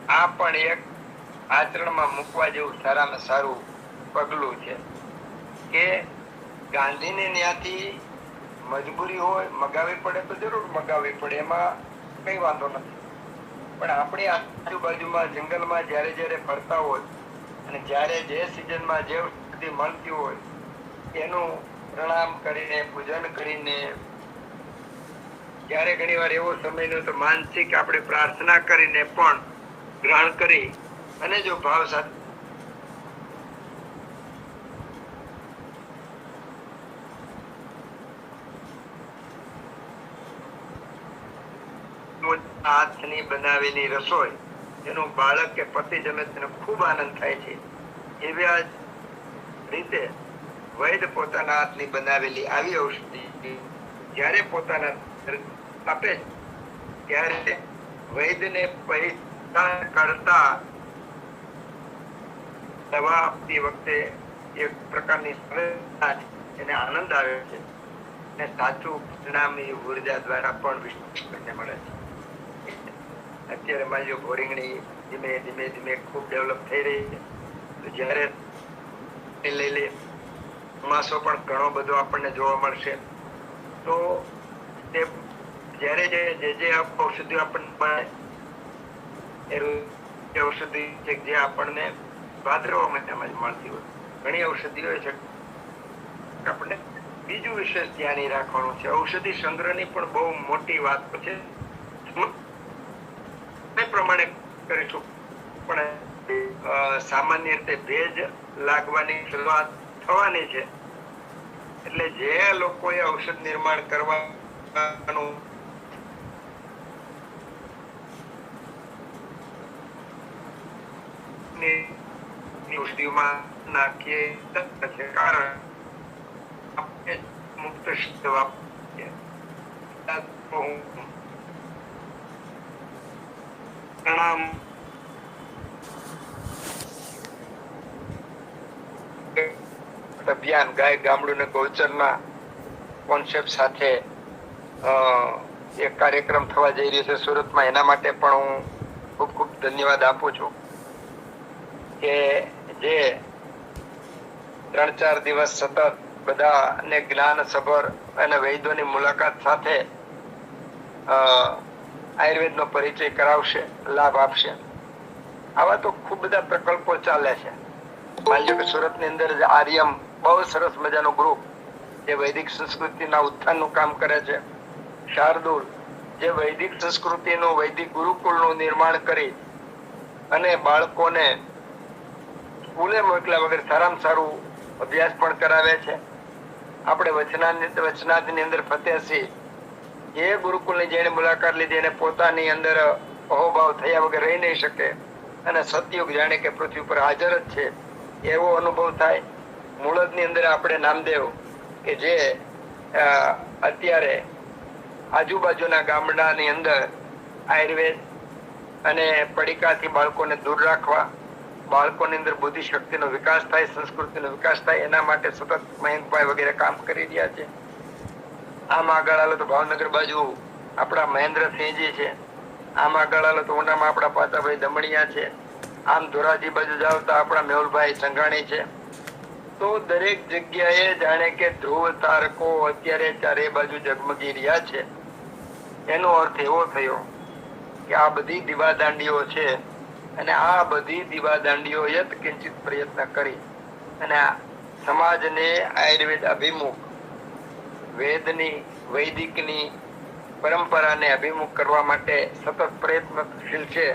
આ પણ એક આચરણમાં મૂકવા જેવું સારામાં સારું પગલું છે કે ગાંધીને ત્યાંથી મજબૂરી હોય મગાવી પડે તો જરૂર મગાવી પડે, એમાં કઈ વાંધો નથી. પણ આપણી આજુબાજુમાં જંગલમાં જ્યારે જ્યારે ફરતા હોય અને જ્યારે જે સિઝનમાં જે ઔષધિ મળતી હોય એનું પ્રણામ કરીને, પૂજન કરીને, ત્યારે ઘણી વાર એવો સમય તો માનસિક આપણે પ્રાર્થના કરીને પણ ગ્રહણ કરી અને જો ભાવ સાથે હાથની બનાવેલી રસોઈ એનું બાળક કે પતિ જમે તેને ખૂબ આનંદ થાય છે. એવી આ રીતે વૈદ પોતાના હાથની બનાવેલી આવી ઔષધિ જ્યારે પોતાના આપે ત્યારે વૈદને પૈસા કરતા દવા આપતી વખતે એક પ્રકારની એને આનંદ આવે છે અને સાચું પરિણામ એ ઉર્જા દ્વારા પણ વિશ્વાસ મળે છે. અત્યારે મારી ભોરીંગણી ધીમે ધીમે ધીમે ખૂબ ડેવલપ થઈ રહી છે. તો જ્યારે લઈ લે માસો પણ ઘણો બધો આપણને જોવા મળશે. તો તે જ્યારે જે ઔષધિઓ આપણને ઔષધિ છે જે આપણને ભાદરવા મહિનામાં જ મળતી હોય, ઘણી ઔષધિઓ છે આપણને બીજું વિશેષ ધ્યાન રાખવાનું છે. ઔષધિ સંગ્રહની પણ બહુ મોટી વાત છે, પ્રમાણે કરીશું. પણ સામાન્ય રીતે ભેજ લાગવાની શરૂઆત થવાની છે, એટલે જે લોકોએ ઔષધ નિર્માણ કરવાનું ઔષધિઓમાં નાખીએ છે, કારણ મુક્ત પ્રણામ અભિયાન ગાય ગામડું ને ગૌચરના કોન્સેપ્ટ સાથે એક કાર્યક્રમ થવા જઈ રહ્યો છે સુરતમાં. એના માટે પણ હું ખૂબ ખૂબ ધન્યવાદ આપું છું કે જે 3-4 દિવસ સતત બધાને જ્ઞાન સભર અને વૈદ્યોની મુલાકાત સાથે આયુર્વેદનો પરિચય કરાવશે, લાભ આપશે. આવા તો ખૂબ બધા પ્રકલ્પો ચાલે છે. માની લો કે સુરતની અંદર જ આર્યમ બહુ સરસ મજાનું ગ્રુપ જે વૈદિક સંસ્કૃતિના ઉત્થાનનું કામ કરે છે. શાર્દુલ જે વૈદિક સંસ્કૃતિનું, વૈદિક ગુરુકુળનું નિર્માણ કરી અને બાળકોને સ્કૂલે મોકલ્યા વગર સારામાં સારું અભ્યાસ પણ કરાવે છે. આપણે વચનાથની અંદર ફતેહસિંહ એ ગુરુકુળની જેને મુલાકાત લીધી એને પોતાની અંદર અહોભાવ થયા વગર રહી નહીં શકે અને સતયુગ જાણે કે પૃથ્વી પર હાજર જ છે એવો અનુભવ થાય. મૂળદની અંદર આપણે નામદેવ કે જે અત્યારે આજુબાજુના ગામડાની અંદર આયુર્વેદ અને પડીકાથી બાળકોને દૂર રાખવા, બાળકોની અંદર બુદ્ધિ શક્તિનો વિકાસ થાય, સંસ્કૃતિનો વિકાસ થાય, એના માટે સતત મયંકભાઈ વગેરે કામ કરી રહ્યા છે. આમ આગળ હાલો તો ભાવનગર બાજુ આપણા મહેન્દ્રસિંહજી છે. આમ આગળ હાલો તો ઉનામાં આપણા પાતાભાઈ દમણિયા છે. આમ ધોરાજી બાજુ જાવ તો આપણા મેહુલભાઈ સંઘાણી છે. તો દરેક જગ્યાએ જાણે કે ધ્રુવ તારકો અત્યારે ચારે બાજુ ઝગમગી રહ્યા છે. એનો અર્થ એવો થયો કે આ બધી દીવાદાંડીઓ છે અને આ બધી દીવાદાંડીઓ યત કિંચિત પ્રયત્ન કરી અને સમાજને આયુર્વેદ અભિમુખ, વેદની, વૈદિકની પરંપરાને અભિમુખ કરવા માટે સતત પ્રયત્નશીલ છે.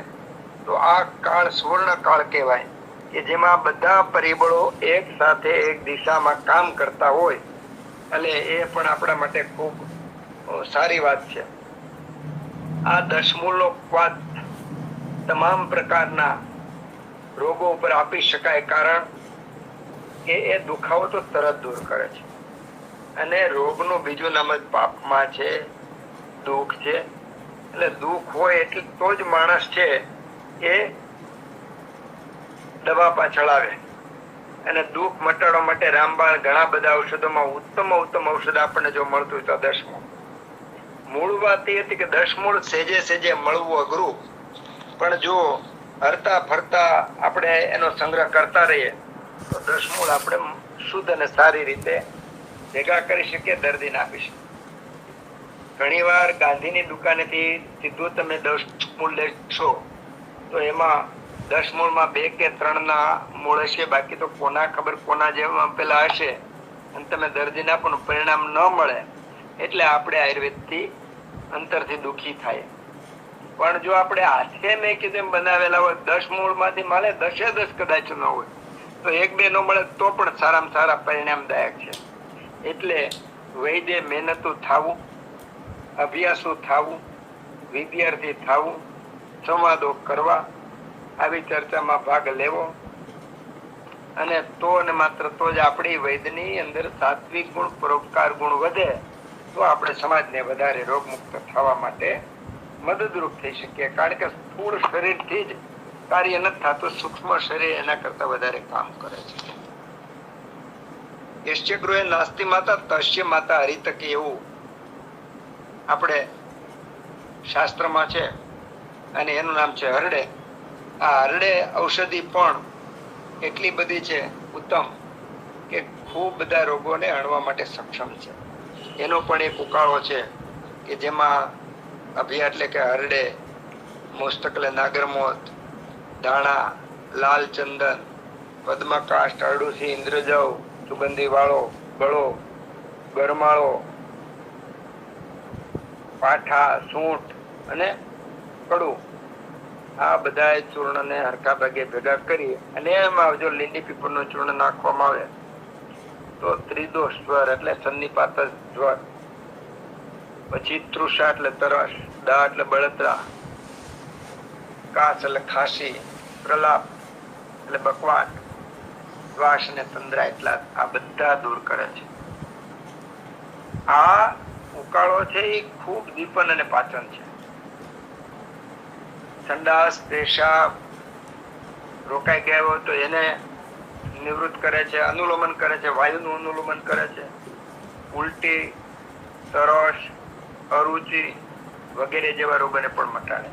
તો આ કાળ સુવર્ણ કાળ કહેવાય કે જેમાં બધા પરિબળો એક સાથે એક દિશામાં કામ કરતા હોય અને એ પણ આપણા માટે ખૂબ સારી વાત છે. આ દશમૂળનો ક્વાથ તમામ પ્રકારના રોગો ઉપર આપી શકાય, કારણ કે એ દુખાવો તો તરત દૂર કરે છે. અને રોગનું બીજું નામ જ પાપમાં છે, દુઃખ છે. એટલે દુઃખ હોય એટલે તો જ માણસ છે એ દવા પાછળ આવે. અને દુઃખ મટાડવા માટે રામબાણ ઘણા બધા ઔષધોમાં ઉત્તમ ઔષધ આપણને જો મળતું હોય તો દશમૂળ. મૂળ વાત એ હતી કે દશમૂળ સેજે સેજે મળવું અઘરું, પણ જો હરતા ફરતા આપણે એનો સંગ્રહ કરતા રહીએ તો દશમૂળ આપણે શુદ્ધ અને સારી રીતે ભેગા કરી શકીએ, દર્દીને આપી શકીએ. ઘણી વાર ગાંધીની દુકાનેથી સીધું તમે દશમૂળ લેશો તો એમાં 10 મૂળમાં 2 કે 3 ના મૂળ હશે, બાકી તો કોના ખબર કોના જેવા પેલા હશે અને તમે દર્દીને આપો પરિણામ ન મળે. એટલે આપણે આયુર્વેદથી અંતરથી દુખી થાય. પણ જો આપણે હાથે મેં કીધું બનાવેલા હોય 10 મૂળમાંથી મળે 10 કદાચ ન હોય તો 1-2 ન મળે તો પણ સારામાં સારા પરિણામદાયક છે. એટલે વૈદ્ય મહેનતું થાવું, અભ્યાસુ થાવું, વિદ્યાર્થી થાવું, સંવાદો કરવા, આવી ચર્ચામાં ભાગ લેવો અને તો અને માત્ર તો જ આપણી વૈદ્યની અંદર સાત્વિક ગુણ, પરોપકાર ગુણ વધે તો આપણે સમાજને વધારે રોગમુક્ત થવા માટે મદદરૂપ થઈ શકીએ. કારણ કે સ્થૂળ શરીરથી જ કાર્ય નથી થતું, સૂક્ષ્મ શરીર એના કરતા વધારે કામ કરે છે. યશ્ય ગૃહે નાસ્તિ માતા તસ્ય માતા હરિતકી એવું આપણે શાસ્ત્રમાં છે અને એનું નામ છે હરડે. આ હરડે ઔષધિ પણ એટલી બધી છે ઉત્તમ કે ખૂબ બધા રોગોને હણવા માટે સક્ષમ છે. એનો પણ એક ઉકાળો છે કે જેમાં અભિયા એટલે કે હરડે, મોસ્તકલે નાગરમોત, ધાણા, લાલ ચંદન, પદ્મકાષ્ઠ, અરડુસી, ઇન્દ્રજવ, સુગંધી વાળો, ગળો, ગરમાળો, પાઠા, સૂંઠ અને કડું, આ બધા ચૂર્ણને હરખા ભાગે ભેગા કરી અને એમાં જો લીંડી પીપળનું ચૂર્ણ નાખવામાં આવે તો ત્રિદોષ જ્વર એટલે સન્નિપાત જ્વર, પછી તૃષા એટલે તરસ, દા એટલે બળતરા, કાસ એટલે ખાંસી, પ્રલાપ એટલે બકવાટ, શ્વાસ અને તંદ્રા એટલા આ બધા દૂર કરે છે. આ ઉકાળો છે એ ખૂબ દીપન અને પાચન છે. સંડાસ, પેશાબ રોકાઈ ગયા હોય તો એને નિવૃત્ત કરે છે, અનુલોમન કરે છે, વાયુનું અનુલોમન કરે છે, ઉલટી, તરસ, અરુચિ વગેરે જેવા રોગોને પણ મટાડે.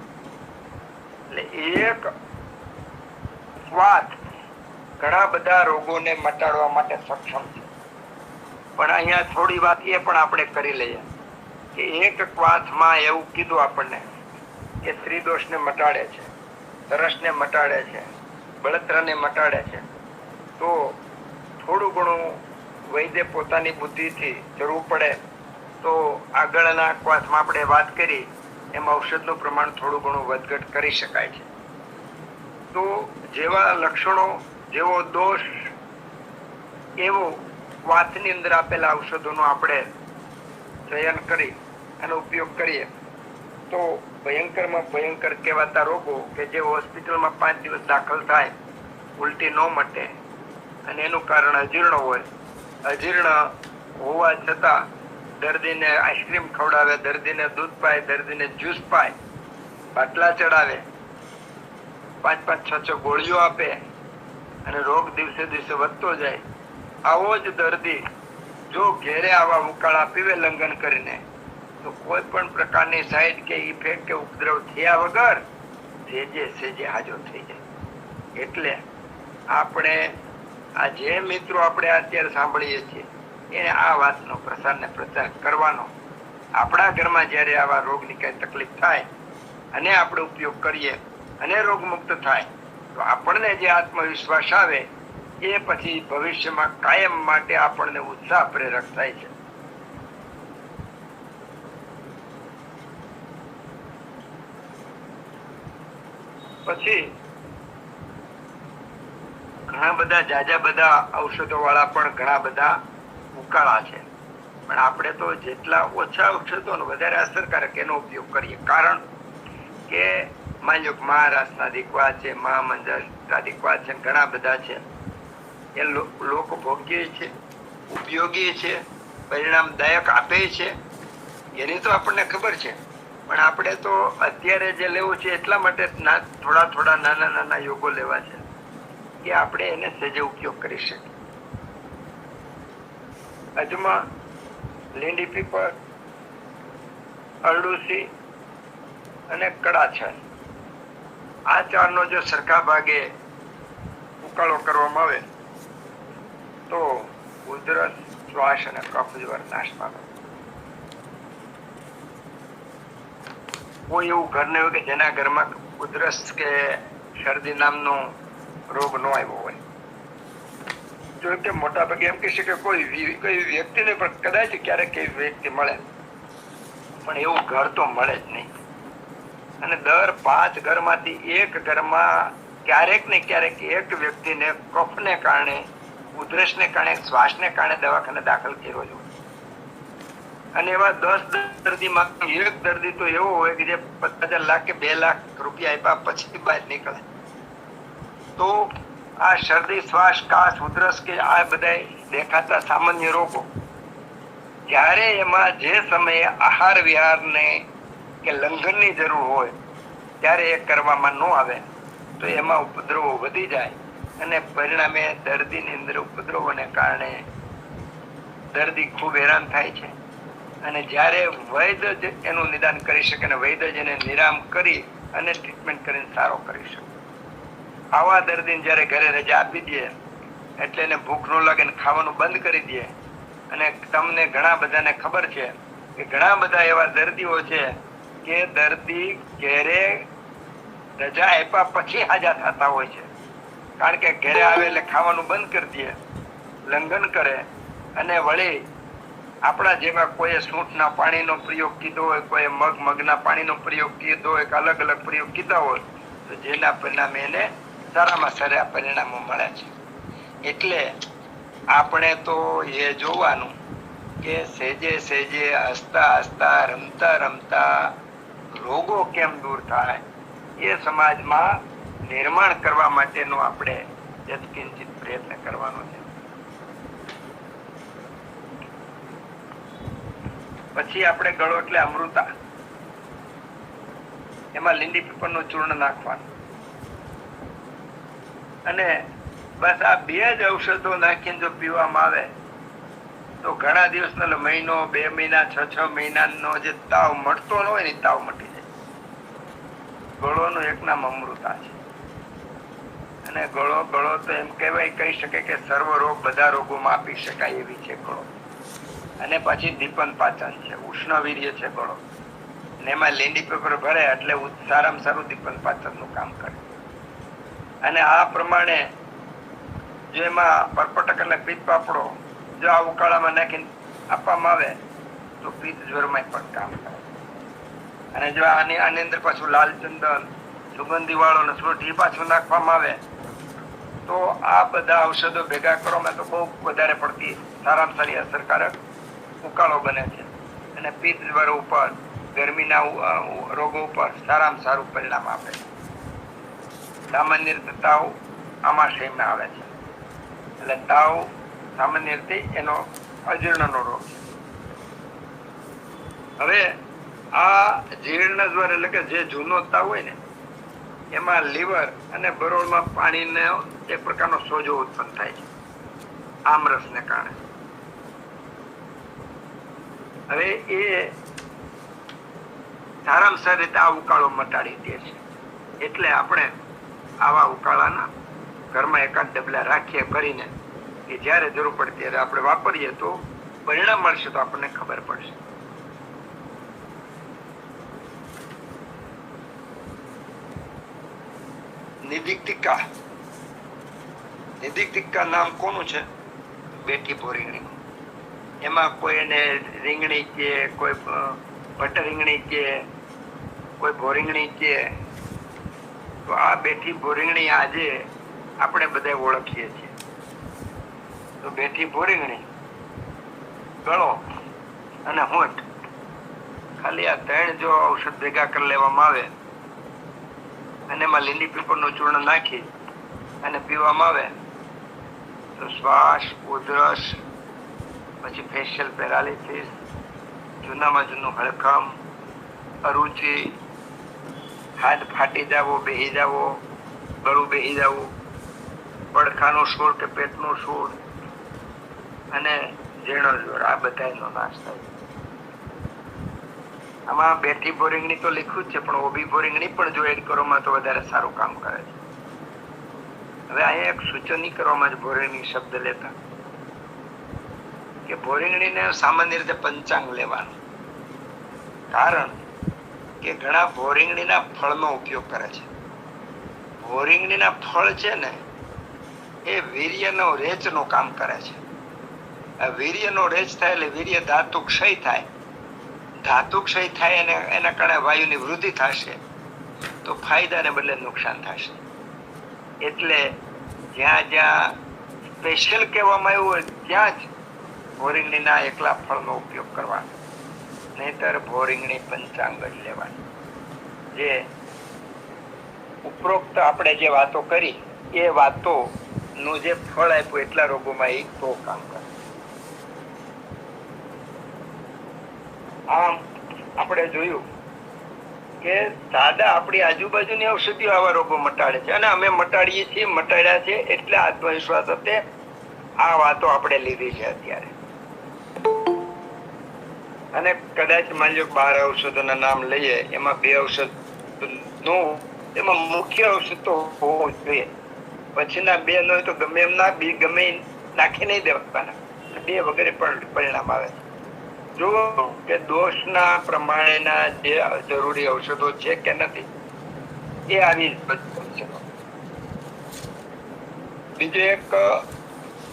એટલે એક વાત ઘણા બધા રોગોને મટાડવા માટે સક્ષમ છે. પણ અહીંયા થોડી વાત એ પણ આપણે કરી લઈએ કે એક ક્વાથમાં એવું કીધું આપણને કે સ્ત્રીદોષને મટાડે છે, તરસને મટાડે છે, બળતરાને મટાડે છે. તો થોડું ઘણું વૈદ્ય પોતાની બુદ્ધિથી જરૂર પડે તો આગળના ક્વાથમાં આપણે વાત કરી એમ ઔષધનું પ્રમાણ થોડું ઘણું વધઘટ કરી શકાય છે. તો જેવા લક્ષણો, જેવો દોષ, એવો વાતની અંદર આપેલા ઔષધોનો આપણે ચયન કરી અને ઉપયોગ કરીએ તો ભયંકરમાં ભયંકર કહેવાતા રોગો કે જે હોસ્પિટલમાં 5 દિવસ દાખલ થાય, ઉલટી ન મટે અને એનું કારણ અજીર્ણ હોય, અજીર્ણ હોવા છતાં દર્દીને આઈસ્ક્રીમ ખવડાવે, દર્દીને દૂધ પાય, દર્દીને જ્યુસ પાય, બાટલા ચડાવે, 5-5, 6-6 ગોળીઓ આપે અને રોગ દિવસે દિવસે વધતો જાય. આવો જ દર્દી જો ઘેરે આવા ઉકાળા પીવે લંઘન કરીને તો કોઈ પણ પ્રકારની સાઈડ કે ઇફેક્ટ કે ઉપદ્રવ થયા વગર સેજે હાજો થઈ જાય. એટલે આપણે આ જે મિત્રો આપણે અત્યારે સાંભળીએ છીએ એને આ વાતનો પ્રસાર ને પ્રચાર કરવાનો. આપણા ઘરમાં જ્યારે આવા રોગની કઈ તકલીફ થાય અને આપણે ઉપયોગ કરીએ અને રોગમુક્ત થાય તો આપણને જે આત્મવિશ્વાસ આવે એ પછી ભવિષ્યમાં કાયમ માટે આપણને ઉત્સાહ પ્રેરક થાય છે. પછી ઘણા બધા જાજા બધા ઔષધો વાળા પણ ઘણા બધા ઉકાળા છે, પણ આપણે તો જેટલા ઓછા ઔષધો ને વધારે અસરકારક એનો ઉપયોગ કરીએ. કારણ કે માની લો મહારાષ્ટ્રના દીકવા છે, મહામંડળના દીકવા છે, ઘણા બધા છે, એ લોકો ભોગ્ય છે, ઉપયોગી છે, પરિણામદાયક આપે છે એની તો આપણને ખબર છે. પણ આપણે તો અત્યારે જે લેવું છે એટલા માટે થોડા નાના યોગો લેવા છે કે આપણે એને સહેજે ઉપયોગ કરી શકીએ. અજમા, લીંડી પીપળ, અરડુસી અને કડાછાલ, આ ચારનો જો સરખા ભાગે ઉકાળો કરવામાં આવે તો ઉધરસ, શ્વાસ અને કફ જ્વર નાશ પામે. કોઈ એવું ઘર ન હોય કે જેના ઘરમાં ઉધરસ કે શરદી નામનો રોગ ન આવ્યો હોય. જો કે મોટા ભાગે એમ કહી શકે કોઈ વ્યક્તિને પણ કદાચ ક્યારેક એવી વ્યક્તિ મળે, પણ એવું ઘર તો મળે જ નહીં. અને દર 5 ઘરમાંથી એક ઘરમાં ક્યારેક ને ક્યારેક એક વ્યક્તિને કફને કારણે, ઉધરસને કારણે, શ્વાસને કારણે દવાખાને દાખલ કર્યો છે. અને એવા 10 દર્દીમાં એક દર્દી તો એવો હોય કે જે 50 લાખ કે 2 લાખ રૂપિયા આપ્યા પછી બહાર નીકળે. તો આ શરદી, શ્વાસ, કાશ, ઉધરસ કે આ બધા દેખાતા સામાન્ય રોગો, જ્યારે એમાં જે સમયે આહાર વિહારને કે લંઘનની જરૂર હોય ત્યારે એ કરવામાં ન આવે તો એમાં ઉપદ્રવો વધી જાય અને પરિણામે દર્દીની અંદર ઉપદ્રવોને કારણે દર્દી ખૂબ હેરાન થાય છે. અને જ્યારે વૈદ્ય જ એનું નિદાન કરી શકે અને વૈદ્ય જ એને નિરામ કરી અને ટ્રીટમેન્ટ કરીને સારો કરી શકે. આવા દર્દીને જ્યારે ઘરે રજા આપી દે એટલે એને ભૂખ ન લાગે ને ખાવાનું બંધ કરી દે. અને તમને ઘણા બધાને ખબર છે કે ઘણા બધા એવા દર્દીઓ છે કે દર્દી ઘરે રજા આપ્યા પછી હાજા થતા હોય છે. કારણ કે ઘરે આવે એટલે ખાવાનું બંધ કરી દે, લંઘન કરે અને વળી આપણા જેવા કોઈ સૂંઠના પાણીનો પ્રયોગ કીધો હોય, કોઈ મગના પાણીનો પ્રયોગ કીધો હોય, અલગ અલગ પ્રયોગ કીધા હોય તો જેના પરિણામે એને સારામાં સારા પરિણામો મળે છે. એટલે આપણે તો એ જોવાનું કે સેજે હસતા હસતા, રમતા રમતા રોગો કેમ દૂર થાય એ સમાજમાં નિર્માણ કરવા માટેનો આપણે યત્કિંચિત પ્રયત્ન કરવાનો છે. પછી આપણે ગળો એટલે અમૃતા, એમાં લીંડી પીપળનું ચૂર્ણ નાખવાનું અને બસ આ 2 જ ઔષધો નાખીને જો પીવામાં આવે તો ઘણા દિવસનો મહિનો, 2 મહિના, 6 મહિનાનો જે તાવ મળતો ન હોય ને તાવ મટી જાય. ગળોનું એક નામ અમૃતા છે. અને ગળો તો એમ કહેવાય, કહી શકે કે સર્વ રોગ, બધા રોગોમાં આપી શકાય એવી છે ગળો. અને પછી દીપન પાચન છે, ઉષ્ણવીર્ય છે ગળો, અને એમાં લીંડી પેપર ભરે એટલે સારામાં સારું દીપન પાચનનું કામ કરે. અને આ પ્રમાણે જો એમાં પરપટક એટલે પિત્ત પાપડો જો આ ઉકાળામાં નાખીને આપવામાં આવે તો પિત્ત જ્વરમાં પણ કામ કરે. અને જો આની અંદર પાછું લાલ ચંદન, સુગંધી વાળો ને સોઢી પાછું નાખવામાં આવે તો આ બધા ઔષધો ભેગા કરવામાં તો બહુ વધારે પડતી સારામાં સારી અસરકારક ઉકાળો બને છે. અને પિત્ત જ્વર ઉપર, ગરમીના રોગો ઉપર સારામાં સારું પરિણામ આપે છે. સામાન્ય રીતે તાવ આમાશયમાં આવે છે, એટલે તાવ સામાન્ય રીતે એનો અજીર્ણનો રોગ છે. હવે આ જીર્ણ જ્વર એટલે કે જે જૂનો તાવ હોય ને એમાં લીવર અને બરોળમાં પાણીનો એક પ્રકારનો સોજો ઉત્પન્ન થાય છે આમરસને કારણે. હવે એ સારામાં સારી રીતે આ ઉકાળો મટાડી દે છે. એટલે આપણે આવા ઉકાળાના ઘરમાં એકાદ ડબલા રાખીએ કરીને કે જ્યારે જરૂર પડે ત્યારે આપણે વાપરીએ તો પરિણામ મળશે તો આપણને ખબર પડશે. નિધિક્તિકા. નિધિક્તિકા નામ કોનું છે? બેઠી ભોરીંગણીનું. એમાં કોઈ એને રીંગણી કે કોઈ ભટ્ટ રીંગણી કે કોઈ ભોરીંગણી કે તો આ બેઠી ભોરીંગણી આજે આપણે બધા ઓળખીએ છીએ. તો બેઠી ભોરીંગણી, ગળો અને હોઠ, ખાલી આ ત્રણ જો ઔષધ ભેગા કરી લેવામાં આવે અને એમાં લીંડી પીપળનું ચૂર્ણ નાખી અને પીવામાં આવે તો શ્વાસ, ઉધરસ, પછી ફેશિયલ પેરાલિસિસ, જૂનામાં જૂનું હડકમ, અરુચિ, હાથ ફાટી જવો, બેહી જવો, ગળું બેહી જવું, પડખાનું સૂળ કે પેટનું સૂળ અને જીર્ણ જ્વર, આ બધાનો નાશ થાય. આમાં બેઠી ભોરીંગણી તો લખ્યું જ છે, પણ ઓબી ભોરીંગણી પણ જો એડ કરવામાં તો વધારે સારું કામ કરે છે. હવે અહીંયા એક સૂચન નહીં કરવામાં જ ભોરીંગણી શબ્દ લેતા કે ભોરીંગણીને સામાન્ય રીતે પંચાંગ લેવાનું. કારણ કે ઘણા ભોરીંગણીના ફળનો ઉપયોગ કરે છે. ભોરીંગણીના ફળ છે ને એ વીર્યનો રેચનું કામ કરે છે. આ વીર્યનો રેચ થાય એટલે વીર્ય ધાતુ ક્ષય થાય. ધાતુ ક્ષય થાય અને એના કારણે વાયુની વૃદ્ધિ થશે તો ફાયદાને બદલે નુકસાન થશે. એટલે જ્યાં જ્યાં સ્પેશિયલ કહેવામાં આવ્યું હોય ત્યાં જ ભોરીંગણીના એકલા ફળનો ઉપયોગ કરવાનો, નહીતર ભોરીંગણી પંચાંગ જ લેવાની. જે ઉપરોક્ત આપણે જે વાતો કરી એ વાતોનું જે ફળ આપ્યું એટલા રોગોમાં એ તો કામ કરે. આમ આપણે જોયું કે સાદા આપણી આજુબાજુની ઔષધિઓ આવા રોગો મટાડે છે અને અમે મટાડીએ છીએ, મટાડ્યા છે એટલે આત્મવિશ્વાસ સાથે આ વાતો આપણે લીધી છે અત્યારે. અને કદાચ માની લો 12 ઔષધોના નામ લઈએ, એમાં 2 ઔષધ એમાં મુખ્ય ઔષધ તો હોવું જોઈએ, પછીના 2 ન હોય તો ગમે એમ ના ગમે નાખી નહીં દેવાના, 2 વગેરે પણ પરિણામ આવે છે. જો કે દોષના પ્રમાણેના જે જરૂરી ઔષધો છે કે નથી એ આવી છે. બીજું એક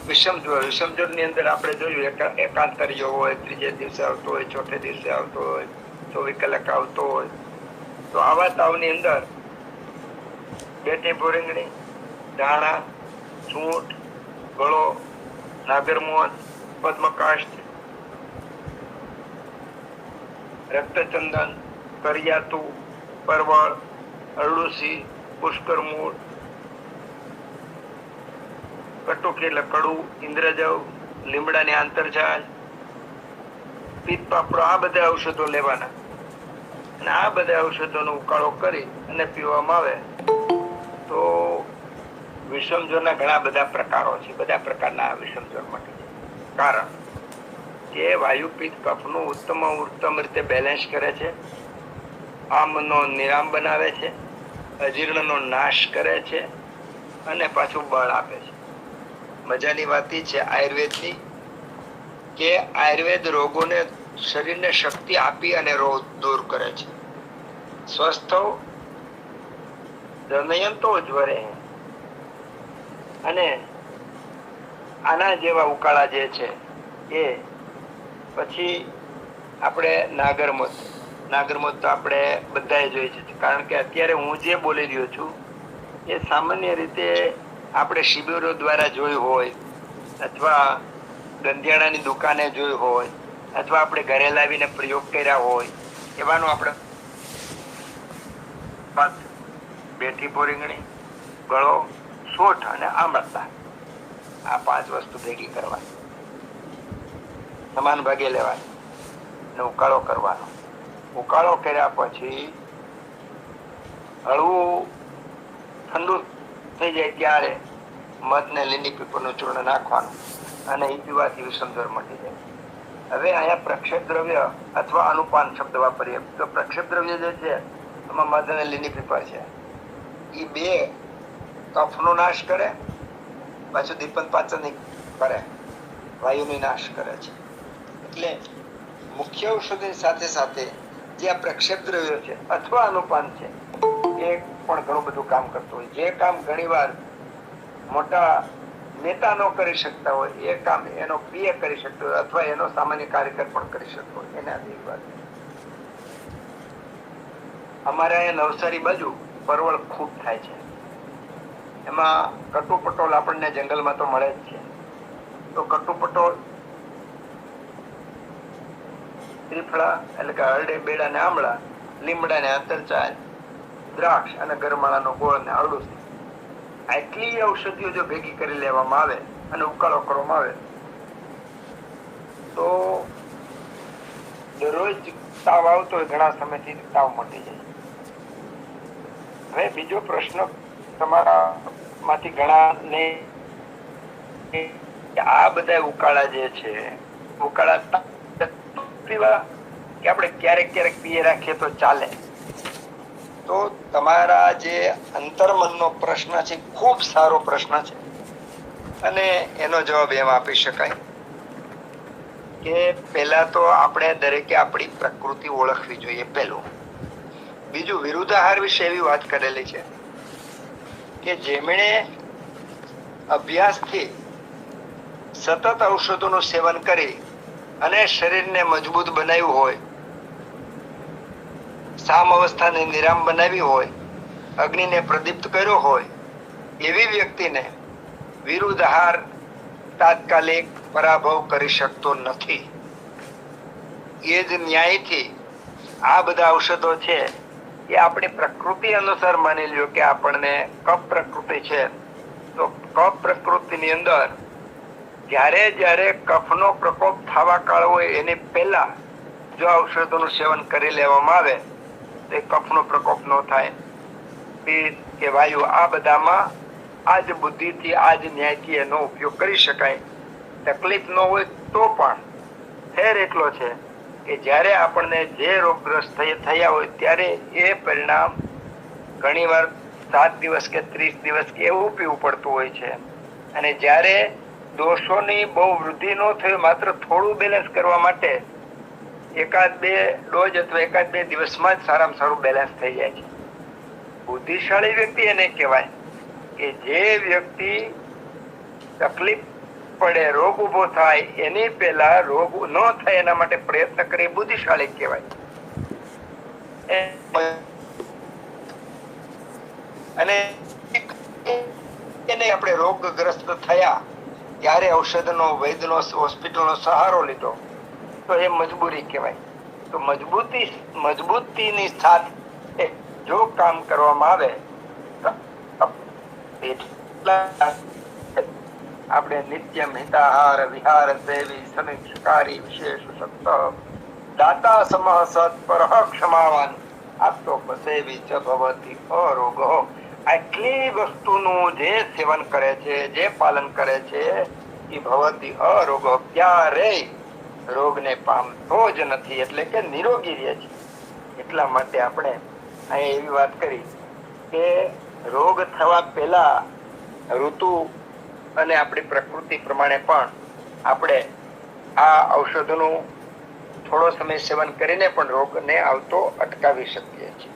વિષમજ્વર. વિષમજ્વર ની અંદર આપણે જોયું એકાંતરીયો હોય, ત્રીજે દિવસે આવતો હોય, ચોથે દિવસે આવતો હોય, 24 કલાક આવતો હોય. તો આવા તાવની અંદર બેઠી ભોરીંગણી, ધાણા, સૂંઠ, ગળો, નાગરમોહન, પદ્મકાષ્ઠ, રક્તચંદન, કરિયાતુ, પરવળ, અરડુસી, પુષ્કરમૂળ, કટુકી એટલે કડું, ઇન્દ્રજવ, લીમડાની આંતરછાલ, પિત્ત પાપડો, આ બધા ઔષધો લેવાના. અને આ બધા ઔષધોનો ઉકાળો કરી અને પીવામાં આવે તો વિષમજ્વરના ઘણા બધા પ્રકારો છે. બધા પ્રકારના વિષમજ્વર માટે છે. કારણ કે વાયુ પિત્ત કફનું ઉત્તમ રીતે બેલેન્સ કરે છે, આમનો નિરામ બનાવે છે, અજીર્ણનો નાશ કરે છે અને પાછું બળ આપે છે. મજાની વાત એ છે આયુર્વેદની કે આયુર્વેદ રોગોને શરીરને શક્તિ આપી અને રોગ દૂર કરે છે. સ્વસ્થ દમયંતો જ્વરે. અને આના જેવા ઉકાળા જે છે એ પછી આપણે નાગરમોત તો આપણે બધાએ જોઈ છે, કારણ કે અત્યારે હું જે બોલી રહ્યો છું એ સામાન્ય રીતે આપણે શિબિરો દ્વારા જોયું હોય, અથવા ગંધિયાણાની દુકાને જોયું હોય, અથવા આપણે ઘરે લાવીને પ્રયોગ કર્યા હોય, એવાનું આપણે બેઠી પોરીંગણી, ગળો, સોઠ અને આમળતા, આ 5 વસ્તુ ભેગી કરવાની, સમાન ભાગે લેવાની અને ઉકાળો કરવાનો. ઉકાળો કર્યા પછી હળવું ઠંડુ થઈ જાય ત્યારે મધ ને લીલી પીપળનું ચૂર્ણ નાખવાનું અને એ પીવાથી વિષમ જ્વર મટી જાય. હવે અહીંયા પ્રક્ષેપ દ્રવ્ય અથવા અનુપાન શબ્દ વાપરીએ તો પ્રક્ષેપ દ્રવ્ય જે છે એમાં મધ અને લીલી પીપળ છે. એ 2 કફનો નાશ કરે, પાછું દીપન પાચન કરે, વાયુનો નાશ કરે છે. એટલે મુખ્ય ઔષધિની સાથે સાથે જે આ પ્રક્ષેપ દ્રવ્ય છે અથવા અનુપાન છે એ પણ ઘણું બધું કામ કરતું હોય. જે કામ ઘણીવાર મોટા નેતા ન કરી શકતા હોય એ કામ એનો પીએ કરી શકતો હોય, અથવા એનો સામાન્ય કાર્યકર પણ કરી શકતો હોય. એના એક વાત અમારે અહીંયા નવસારી બાજુ પરવળ ખૂબ થાય છે. એમાં કટુપટોલ આપણને જંગલમાં તો મળે જ છે. તો કટુપટોલ, ત્રિફળા એટલે કે હરડે, બેડા ને આમળા, લીમડા ને આંતરચાલ, દ્રાક્ષ અને ગરમાળાનો ગોળ ને અરડુસી, આટલી ઔષધિઓ જો ભેગી કરી લેવામાં આવે અને ઉકાળો કરવામાં આવે તો દરરોજ તાવ આવતો હોય, ઘણા સમયથી તાવ મટી જાય. હવે બીજો પ્રશ્ન તમારા માંથી ઘણા ને આ બધા ઉકાળા જે છે, ઉકાળા પીવા કે આપણે ક્યારેક ક્યારેક પીએ રાખીએ તો ચાલે? તો તમારા જે અંતર્મનનો પ્રશ્ન છે ખૂબ સારો પ્રશ્ન છે, અને એનો જવાબ એમ આપી શકાય કે પહેલા તો આપણે દરેકે આપણી પ્રકૃતિ ઓળખવી જોઈએ પહેલું. બીજું, વિરુદ્ધાહાર વિશે એવી વાત કરેલી છે કે જેમણે અભ્યાસથી સતત ઔષધોનું સેવન કરી અને શરીરને મજબૂત બનાવ્યું હોય, સામ અવસ્થાને નિરામ બનાવી હોય, અગ્નિને પ્રદીપ્ત કર્યો હોય, એવી વ્યક્તિને વિરુદ્ધાહાર તાત્કાલિક પરાભવ કરી શકતો નથી. એ જ ન્યાયથી આ બધા ઔષધો છે એ આપણી પ્રકૃતિ અનુસાર માની લ્યો કે આપણને કફ પ્રકૃતિ છે, તો કફ પ્રકૃતિની અંદર જ્યારે જ્યારે કફનો પ્રકોપ થવા કાળ હોય એની પહેલા જો ઔષધોનું સેવન કરી લેવામાં આવે તો કફનો પ્રકોપ ન થાય. પિત્ત કે વાયુ, આ બધામાં આ જ બુદ્ધિથી, આ જ ન્યાયથી એનો ઉપયોગ કરી શકાય. તકલીફ ન હોય તો પણ ફેર એટલો છે કે જ્યારે આપણને જે રોગગ્રસ્ત થયા હોય ત્યારે એ પરિણામ ઘણીવાર 7 દિવસ કે 30 દિવસ કે એવું પીવું પડતું હોય છે. અને જ્યારે દોષોની બહુ વૃદ્ધિ ન થઈ, માત્ર થોડું બેલેન્સ કરવા માટે 1-2 ડોઝ અથવા 1-2 દિવસમાં જ સારામાં સારું બેલેન્સ થઈ જાય છે. બુદ્ધિશાળી વ્યક્તિ એને કહેવાય કે જે વ્યક્તિ તકલીફ પડે, રોગ ઉભો થાય એની પહેલા રોગ ન થાય એના માટે પ્રયત્ન કરી બુદ્ધિશાળી કહેવાય. અને એને આપણે રોગગ્રસ્ત થયા ત્યારે ઔષધનો, વૈદ્યનો, હોસ્પિટલનો સહારો લીધો તો એ મજબૂરી કહેવાય. તો મજબૂતીની સાથે જો કામ કરવામાં આવે આપણે નિત્યમ હિતાહાર વિહાર દેવી સમીક્ષકારી વિશેષ સત્ત દાતા સમહ સત્પરઃ ક્ષમાવાન આપતો પસેવી ચ ભવતી અરોગઃ. આટલી વસ્તુનું જે સેવન કરે છે, જે પાલન કરે છે એ ભવતી અરોગઃ, ક્યારેય રોગને પામતો જ નથી, એટલે કે નિરોગી રહે છે. એટલા માટે આપણે અહીં એવી વાત કરી કે રોગ થવા પહેલા ઋતુ અને આપણી પ્રકૃતિ પ્રમાણે પણ આપણે આ ઔષધોનું થોડો સમય સેવન કરીને પણ રોગને આવતો અટકાવી શકીએ છીએ.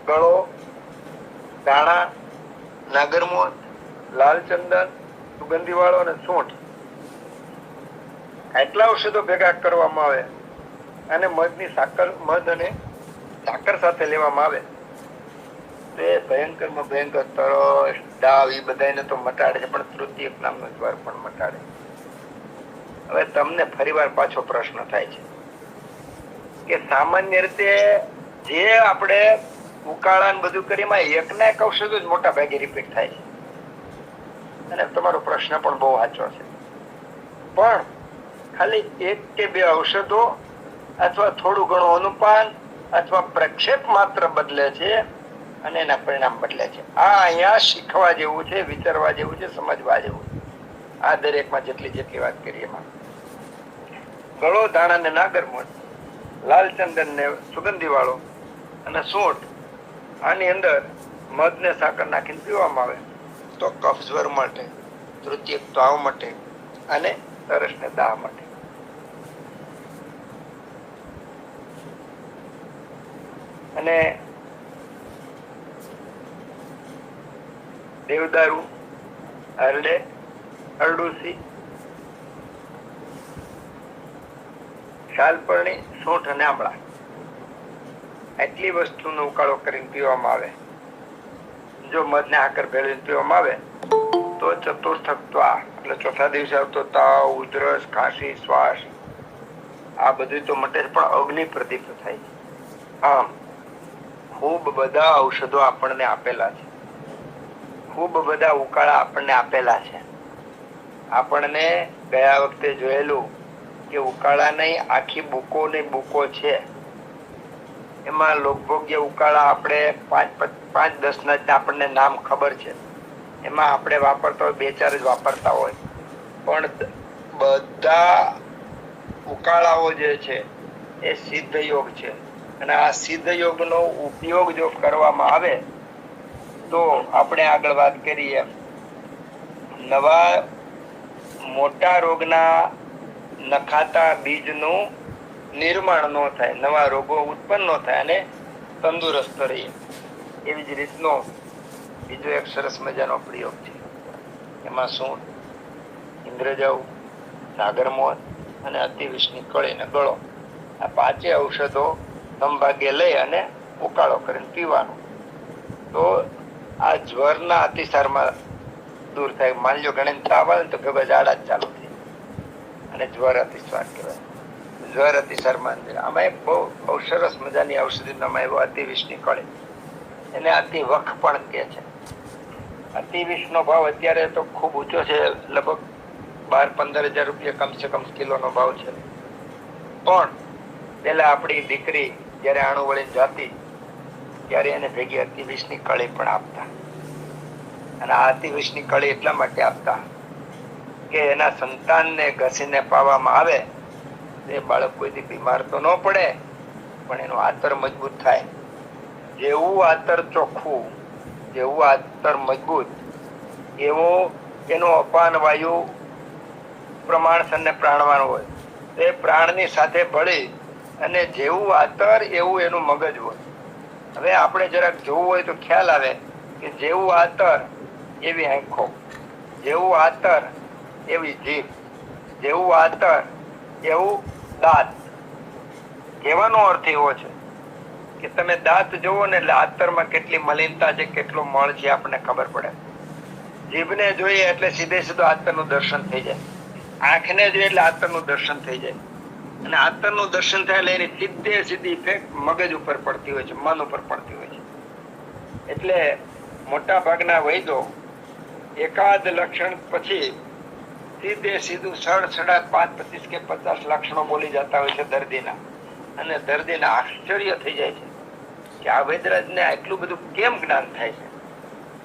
ગળો, દાણા, નાગરમોદ, લાલ ચંદન, સુગંધી વાળો અને સૂંઠ, આટલા ઔષધો ભેગા કરવામાં આવે અને મધ અને સાકર સાથે લેવામાં આવે તો એ ભયંકરમાં ભયંકર તરસ, ડાવ એ બધાને તો મટાડે છે, પણ તૃતીયક નામનો જ્વર પણ મટાડે. હવે તમને ફરીવાર પાછો પ્રશ્ન થાય છે કે સામાન્ય રીતે જે આપણે ઉકાળા બધું કરીમાં એકના એક ઔષધો જ મોટા ભાગે રિપીટ થાય છે. અને તમારો પ્રશ્ન પણ બહુ સાચો છે, પણ ખાલી એક કે બે ઔષધો અથવા થોડું ઘણું અનુપાન અથવા પ્રક્ષેપ માત્ર બદલે છે અને એના પરિણામ બદલે છે. આ અહીંયા શીખવા જેવું છે, વિચારવા જેવું છે, સમજવા જેવું છે. આ દરેકમાં જેટલી વાત કરીએ એમાં ગળો, દાણા ને નાગરમોદ, લાલ ચંદન ને સુગંધી વાળો અને સૂંઠ, આની અંદર મધ ને સાકર નાખીને પીવામાં આવે તો કફ જ્વર માટે, તૃતીયક તાવ માટે અને તરસ ને દાહ માટે. અને દેવદારૂ, હરડે, અરડુસી, શાલપર્ણી, સૂંઠ અને આમળા, આટલી વસ્તુનો ઉકાળો કરીને પીવામાં આવે. જો મધ ને આકર ભેળવીને પીવામાં આવે તો ચતુર્થક ત્વા એટલે ચોથા દિવસે આવતો તાવ, ઉધરસ, ખાંસી, શ્વાસ આ બધું તો મટે, પણ અગ્નિ પ્રદીપ્ત થાય છે. આમ ખૂબ બધા ઔષધો આપણને આપેલા છે, ખૂબ બધા ઉકાળા આપણને આપેલા છે. આપણને ગયા વખતે જોયેલું કે ઉકાળા નહીં આખી બુકો ને બુકો છે, એમાં લગભગ જે ઉકાળા આપણે 5-10 ના આપણને નામ ખબર છે, એમાં આપણે વાપરતા હોય 2-4 જ વાપરતા હોય, પણ બધા ઉકાળાઓ જે છે એ સિદ્ધ યોગ છે. અને આ સિદ્ધ યોગનો ઉપયોગ જો કરવામાં આવે તો આપણે આગળ વાત કરીએ નવા મોટા રોગના નખાતા બીજનું નિર્માણ ન થાય, નવા રોગો ઉત્પન્ન ન થાય અને તંદુરસ્ત રહીએ. એવી જ રીતનો બીજો એક સરસ મજાનો પ્રયોગ છે. એમાં સૂંઠ, ઇન્દ્રજવ, સાગરમોદ અને અતિવિષની કળી ને ગળો, આ 5 ઔષધો સંભાગે લઈ અને ઉકાળો કરીને પીવાનો તો આ જ્વરના અતિસારમાં દૂર થાય. માની લો ઘણી તાવ આવે તો ભેગા ઝાડા જ ચાલુ થાય અને જ્વર અતિસાર કહેવાય. જ્વર અતિસારમાં આમાં એક બહુ સરસ મજાની ઔષધિ નામ આવ્યો અતિવિષની કળી, એને અતિવખ પણ કહે છે. અતિવિષનો ભાવ અત્યારે તો ખૂબ ઊંચો છે, લગભગ 12-15 હજાર રૂપિયા કમસે કમ કિલોનો ભાવ છે. પણ પેલા આપણી દીકરી જયારે આણું વળીને જાતી ત્યારે એને ભેગી અતિવિષની કળી પણ આપતા. અને આ અતિવિષની કળી એટલા માટે આપતા કે એના સંતાનને ઘસીને પાવામાં આવે તે બાળક કોઈથી બીમાર તો ન પડે પણ એનું આતર મજબૂત થાય. જેવું આતર ચોખ્ખું, જેવું આતર મજબૂત, એવો એનું અપાન વાયુ પ્રમાણસર ને પ્રાણવાન હોય. તે પ્રાણની સાથે ભળી અને જેવું આતર એવું એનું મગજ હોય. હવે આપણે જરાક જોવું હોય તો ખ્યાલ આવે કે જેવું આતર એવી આંખો, જેવું આતર એવી જીભ, જેવું આતર એવું દાંત. કહેવાનો અર્થ એવો છે કે તમે દાંત જોવો ને એટલે આતરમાં કેટલી મલિનતા છે, કેટલો મળ છે આપણને ખબર પડે. જીભને જોઈએ એટલે સીધે સીધું આતરનું દર્શન થઈ જાય, આંખને જોઈએ એટલે આતરનું દર્શન થઈ જાય. અને આતરનું દર્શન થાય એટલે એની સીધે સીધી ઇફેક્ટ મગજ ઉપર પડતી હોય છે, મન ઉપર પડતી હોય છે. એટલે મોટા ભાગના વૈદો એકાદ લક્ષણ પછી સીધે સીધું 5-25 કે 50 લક્ષણો બોલી જતા હોય છે દર્દીના, અને દર્દીને આશ્ચર્ય થઈ જાય છે કે આ વૈદરાજને આટલું બધું કેમ જ્ઞાન થાય છે.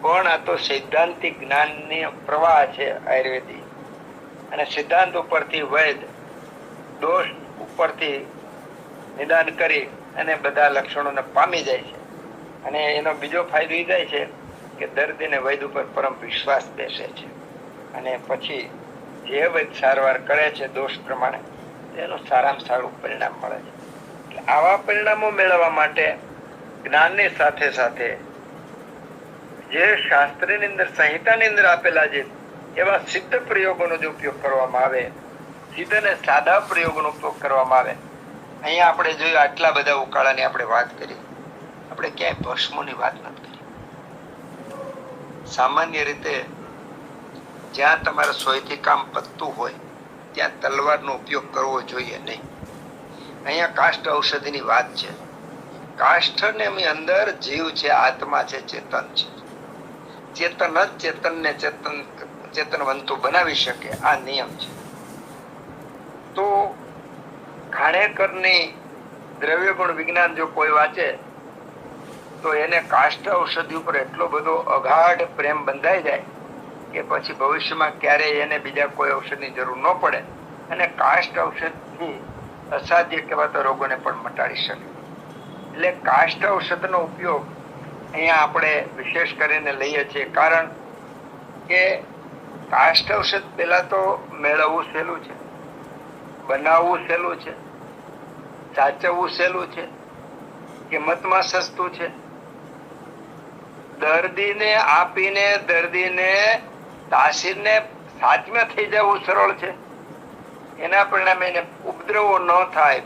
પણ આ તો સૈદ્ધાંતિક જ્ઞાનની પ્રવાહ છે આયુર્વેદિક, અને સિદ્ધાંત ઉપરથી વૈદ દોષ ઉપરથી નિદાન કરી અને બધા લક્ષણોને પામી જાય છે. અને એનો બીજો ફાયદો એ થાય છે કે દર્દીને વૈદ્ય ઉપર પરમ વિશ્વાસ બેસે છે અને પછી જે વૈદ્ય સારવાર કરે છે દોષ પ્રમાણે તેનું સારામાં સારું પરિણામ મળે છે. એટલે આવા પરિણામો મેળવવા માટે જ્ઞાનની સાથે સાથે જે શાસ્ત્રની અંદર સંહિતાની અંદર આપેલા છે એવા સિદ્ધ પ્રયોગોનો જો ઉપયોગ કરવામાં આવે, સિદ્ધ અને સાદા પ્રયોગોનો ઉપયોગ કરવામાં આવે. અહીંયા આપણે જોયું આટલા બધા ઉકાળાની આપણે વાત કરી, આપણે ક્યાંય ભસ્મોની વાત નથી કરી. સામાન્ય રીતે જ્યાં તમારે સોયથી કામ પતતું હોય ત્યાં તલવારનો ઉપયોગ કરવો જોઈએ નહીં. અહીંયા કાષ્ઠ ઔષધિની વાત છે. કાષ્ઠની અંદર જીવ છે, આત્મા છે, ચેતન છે. ચેતન જ ચેતનને ચેતનવંતુ બનાવી શકે, આ નિયમ છે. તો ઘાણેકરની દ્રવ્ય ગુણ વિજ્ઞાન જો કોઈ વાંચે તો એને કાષ્ઠ ઔષધિ ઉપર એટલો બધો અગાઢ પ્રેમ બંધાઈ જાય કે પછી ભવિષ્યમાં ક્યારેય એને બીજા કોઈ ઔષધની જરૂર ન પડે અને કાષ્ઠ ઔષધથી અસાધ્ય કહેવાતા રોગોને પણ મટાડી શકે. એટલે કાષ્ઠ ઔષધનો ઉપયોગ અહીંયા આપણે વિશેષ કરીને લઈએ છીએ, કારણ કે કાષ્ઠ ઔષધ પહેલા તો મેળવવું સહેલું છે, બનાવવું સહેલું છે, સાચવવું સહેલું છે, કિંમતમાં સસ્તું છે. દર્દીને આપીને દર્દીને તાસીરને સાચમાં થઈ જવું સરળ છે. એના પરિણામે એને ઉપદ્રવો ન થાય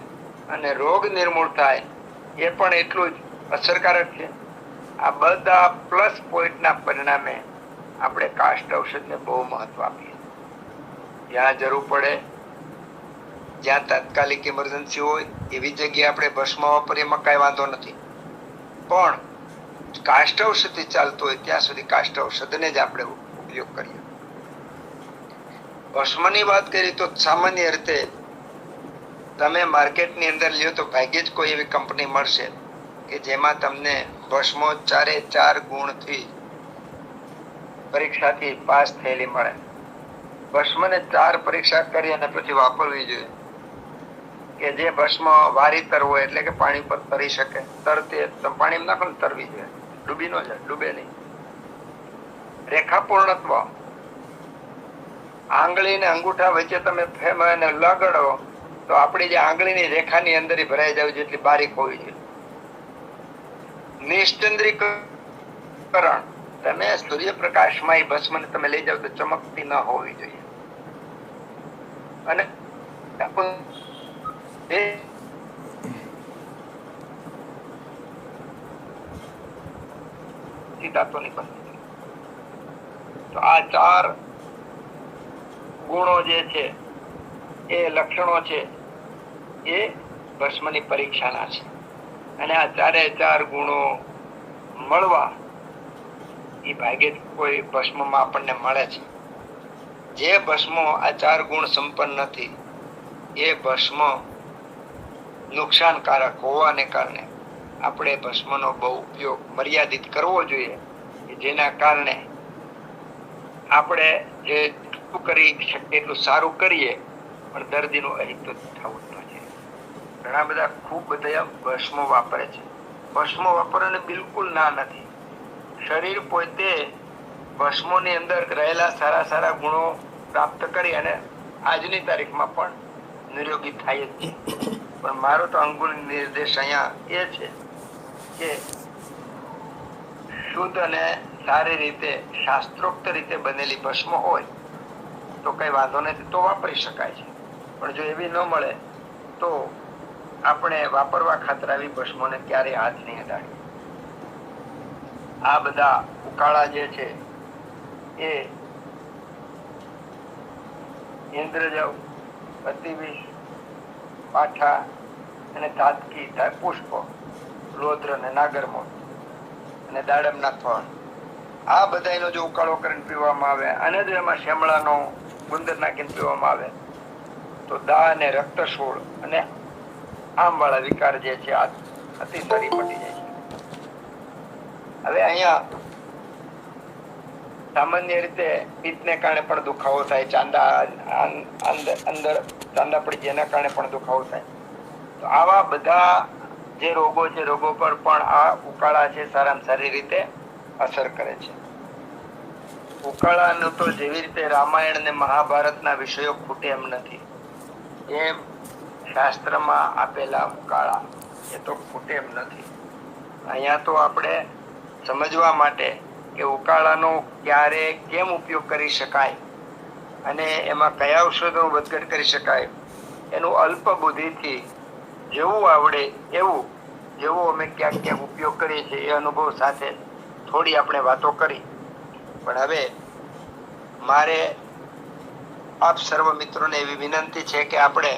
અને રોગ નિર્મૂળ થાય એ પણ એટલું જ અસરકારક છે. આ બધા પ્લસ પોઈન્ટના પરિણામે આપણે કાષ્ઠ ઔષધને બહુ મહત્વ આપીએ. જ્યાં જરૂર પડે, જ્યાં તાત્કાલિક ઇમરજન્સી હોય એવી જગ્યાએ આપણે ભસ્મ વાપરીએ, એમાં કાંઈ વાંધો નથી. પણ કાષ્ઠ ઔષધિ ચાલતું હોય ત્યાં સુધી કાષ્ઠ ઔષધને જ આપણે ઉપયોગ કરીએ. ભસ્મની વાત કરી તો સામાન્ય રીતે તમે માર્કેટની અંદર લ્યો તો ભાગ્યે જ કોઈ એવી કંપની મળશે કે જેમાં તમને ભસ્મો 4 ગુણથી પરીક્ષાથી પાસ થયેલી મળે. ભસ્મને 4 પરીક્ષા કરી અને પછી વાપરવી જોઈએ. કે જે ભસ્મ વારીતર હોય એટલે કે પાણી પર તરી શકે, તરતે પાણી નાખો ને તરવી જોઈએ, ડૂબી ન જાય, ડૂબે નહીં. રેખાપૂર્ણત્વ, આંગળી ને અંગૂઠા વચ્ચે તમે એને લગાડો તો આપણી જે આંગળીની રેખાની અંદર ભરાઈ જવી જેટલી બારીક હોવી જોઈએ. નિશ્ચંદ્રીકરણ, તમે સૂર્યપ્રકાશમાં એ ભસ્મને તમે લઈ જાવ તો ચમકતી ન હોવી જોઈએ. અને તો આ 4 ગુણો જે છે એ લક્ષણો છે એ ભસ્મની પરીક્ષાના છે. અને આ 4 ગુણો મળવા એ ભાગ્યે કોઈ ભસ્મમાં આપણને મળે છે. જે ભસ્મો આ 4 ગુણ સંપન્ન નથી એ ભસ્મ નુકસાનકારક હોવાને કારણે આપણે ભસ્મનો બહુ ઉપયોગ મર્યાદિત કરવો જોઈએ, જેના કારણે આપણે જેટલું કરી શકીએ એટલું સારું કરીએ પણ દર્દીનું અહિત થવું ન જોઈએ. ઘણા બધા ખૂબ બધા ભસ્મો વાપરે છે. ભસ્મો વાપરવાને બિલકુલ ના નથી. શરીર પોતે ભસ્મોની અંદર રહેલા સારા ગુણો પ્રાપ્ત કરી અને આજની તારીખમાં પણ નિરોગી થાય જ છે. પણ મારો તો અંગુલ નિર્દેશ અહીંયા એ છે કે શુદ્ધ અને સારી રીતે શાસ્ત્રોક્ત રીતે બનેલી ભસ્મ હોય તો કઈ વાંધો નથી, તો વાપરી શકાય છે. પણ જો એવી ન મળે તો આપણે વાપરવા ખાતર આવી ભસ્મોને ક્યારેય હાથ નહીં અડાડીએ. આ બધા ઉકાળા જે છે એ ઇન્દ્રજવ, અતિવિષ, પાઠા અને તાતકી, પુષ્પ, લોદ્ર અને નાગરમોર અને દાડમના ફળ, આ બધાનો જો ઉકાળો કરીને પીવામાં આવે અને જો એમાં શેમળાનો ગુંદર નાખીને પીવામાં આવે તો દાહ અને રક્તશૂળ અને આમવાળા વિકાર જે છે આ અતિસારી મટી જાય છે. હવે અહીંયા સામાન્ય રીતે પિત્તને કારણે પણ દુખાવો થાય, અંદર ચાંદા પડી જેના કારણે પણ દુખાવો થાય. તો આવા બધા જે રોગો છે રોગો પર પણ આ ઉકાળા છે સારામાં સારી રીતે અસર કરે છે. ઉકાળાનું તો જેવી રીતે રામાયણ ને મહાભારતના વિષયો ખૂટે એમ નથી, એમ શાસ્ત્રમાં આપેલા ઉકાળા એ તો ખૂટે એમ નથી. અહીંયા તો આપણે સમજવા માટે કે ઉકાળાનો ક્યારે કેમ ઉપયોગ કરી શકાય અને એમાં કયા ઔષધો વધઘટ કરી શકાય એનું અલ્પ બુદ્ધિથી જેવું આવડે એવું, જેવો અમે ક્યાંક ક્યાંક ઉપયોગ કરીએ છીએ એ અનુભવ સાથે થોડી આપણે વાતો કરી. પણ હવે મારે આપ સર્વ મિત્રોને એવી વિનંતી છે કે આપણે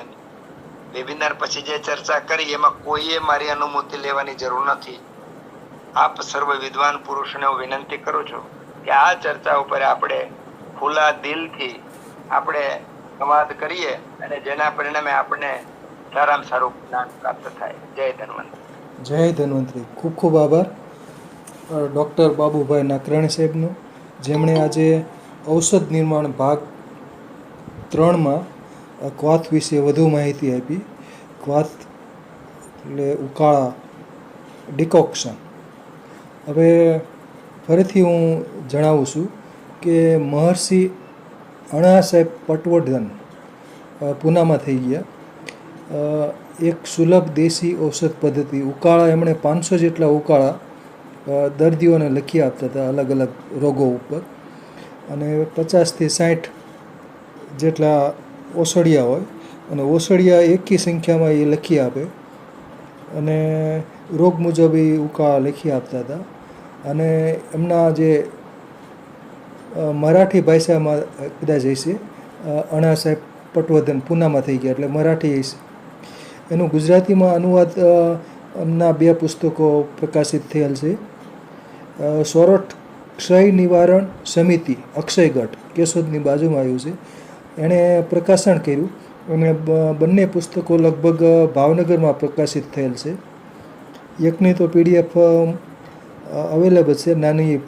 વેબિનાર પછી જે ચર્ચા કરી એમાં કોઈએ મારી અનુમતિ લેવાની જરૂર નથી. આપ સર્વ વિદ્વાન પુરુષોને હું વિનંતી કરું છું કે આ ચર્ચા ઉપર આપણે ખુલ્લા દિલથી આપણે સંવાદ કરીએ અને જેના પરિણામે આપણે સારામાં સારું જ્ઞાન પ્રાપ્ત થાય. જય ધન્વંતરી. જય ધન્વંતરી. ખૂબ ખૂબ આભાર ડૉક્ટર બાબુભાઈ નાકરાણી સાહેબનો, જેમણે આજે ઔષધ નિર્માણ ભાગ 3માં ક્વાથ વિશે વધુ માહિતી આપી. ક્વાથ એટલે ઉકાળા, ડિકોક્શન. હવે ફરીથી હું જણાવું છું કે મહર્ષિ અણા સાહેબ પટવર્ધન પૂનામાં થઈ ગયા. એક સુલભ દેશી ઔષધ પદ્ધતિ ઉકાળા, એમણે 500 જેટલા ઉકાળા દર્દીઓને લખી આપતા હતા અલગ અલગ રોગો ઉપર, અને 50થી 60 જેટલા ઓસડિયા હોય અને ઓસડિયા એકી સંખ્યામાં એ લખી આપે અને રોગ મુજબ એ ઉકાળા લખી આપતા હતા. અને એમના જે મરાઠી ભાષામાં કદાચ હશે, અણા સાહેબ પટવર્ધન પૂનામાં થઈ ગયા એટલે મરાઠી હશે. એનું ગુજરાતીમાં અનુવાદ એમના 2 પુસ્તકો પ્રકાશિત થયેલ છે. સોરઠ ક્ષય નિવારણ સમિતિ, અક્ષયગઢ, કેશોદની બાજુમાં આવ્યું છે. એણે પ્રકાશન કર્યું. એમણે બંને પુસ્તકો લગભગ ભાવનગરમાં પ્રકાશિત થયેલ છે. એકની તો PDF અવેલેબલ છે, નાની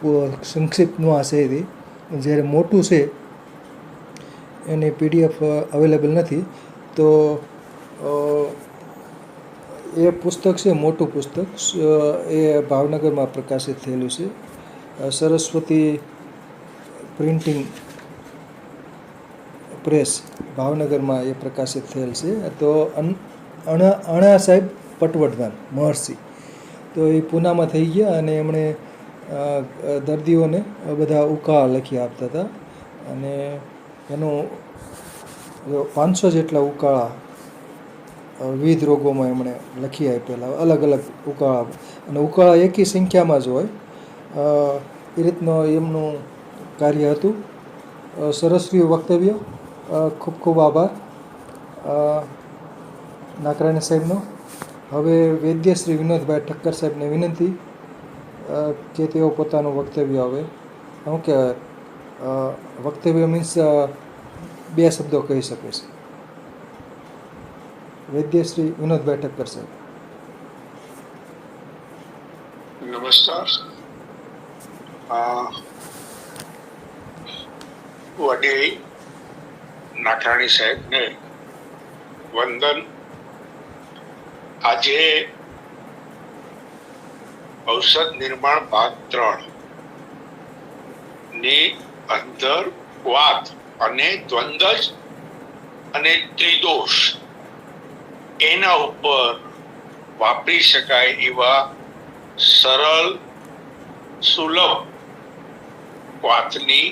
સંક્ષિપ્તમાં છે એ, જ્યારે મોટું છે એની PDF અવેલેબલ નથી. તો એ પુસ્તક છે, મોટું પુસ્તક, એ ભાવનગરમાં પ્રકાશિત થયેલું છે. સરસ્વતી પ્રિન્ટિંગ પ્રેસ, ભાવનગરમાં એ પ્રકાશિત થયેલ છે. તો અણા સાહેબ પટવર્ધન મહર્ષિ, તો એ પૂનામાં થઈ ગયા અને એમણે દર્દીઓને બધા ઉકાળા લખી આપતા હતા. અને એનું 500 જેટલા ઉકાળા વિવિધ રોગોમાં એમણે લખી આપેલા, અલગ અલગ ઉકાળા, અને ઉકાળા એકી સંખ્યામાં જ હોય એ રીતનો એમનું કાર્ય હતું. સરસ રહ્યું વક્તવ્ય. ખૂબ ખૂબ આભાર નાકરાણી સાહેબનો. હવે વૈદ્ય શ્રી વિનોદભાઈ ઠક્કર સાહેબને વિનંતી કે તેઓ પોતાનું વક્તવ્ય હવે શું કહેવાય, વક્તવ્ય મીન્સ 2 શબ્દો કહી શકે છે. વૈદ્ય શ્રી વિનોદભાઈ ઠક્કર સાહેબ. નમસ્કાર. વડીલ નાકરાણી સાહેબને વંદન. આજે ઔષધ નિર્માણ ભાગ 3 ની અંદર ક્વાથ અને દ્વંદ્વ અને ત્રિદોષ એના ઉપર વાપરી શકાય એવા સરળ સુલભ ક્વાથની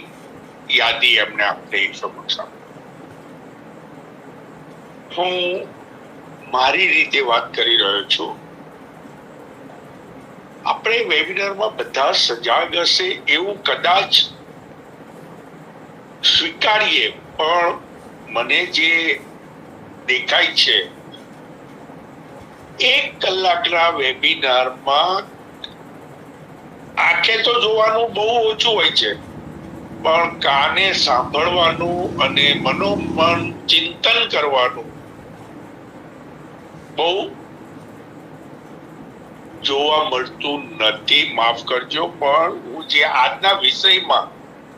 યાદી એમને આપણી સમક્ષ આપી. હું મારી રીતે વાત કરી રહ્યો છું. આપણે વેબિનારમાં બધા સજાગ હશે એવું કદાચ સ્વીકારીએ, પણ મને જે દેખાય છે 1 કલાકના વેબિનારમાં આંખે તો જોવાનું બહુ ઓછું હોય છે, પણ કાને સાંભળવાનું અને મનોમન ચિંતન કરવાનું બહુ જોવા મળતું નથી. માફ કરજો, પણ હું જે આજના વિષયમાં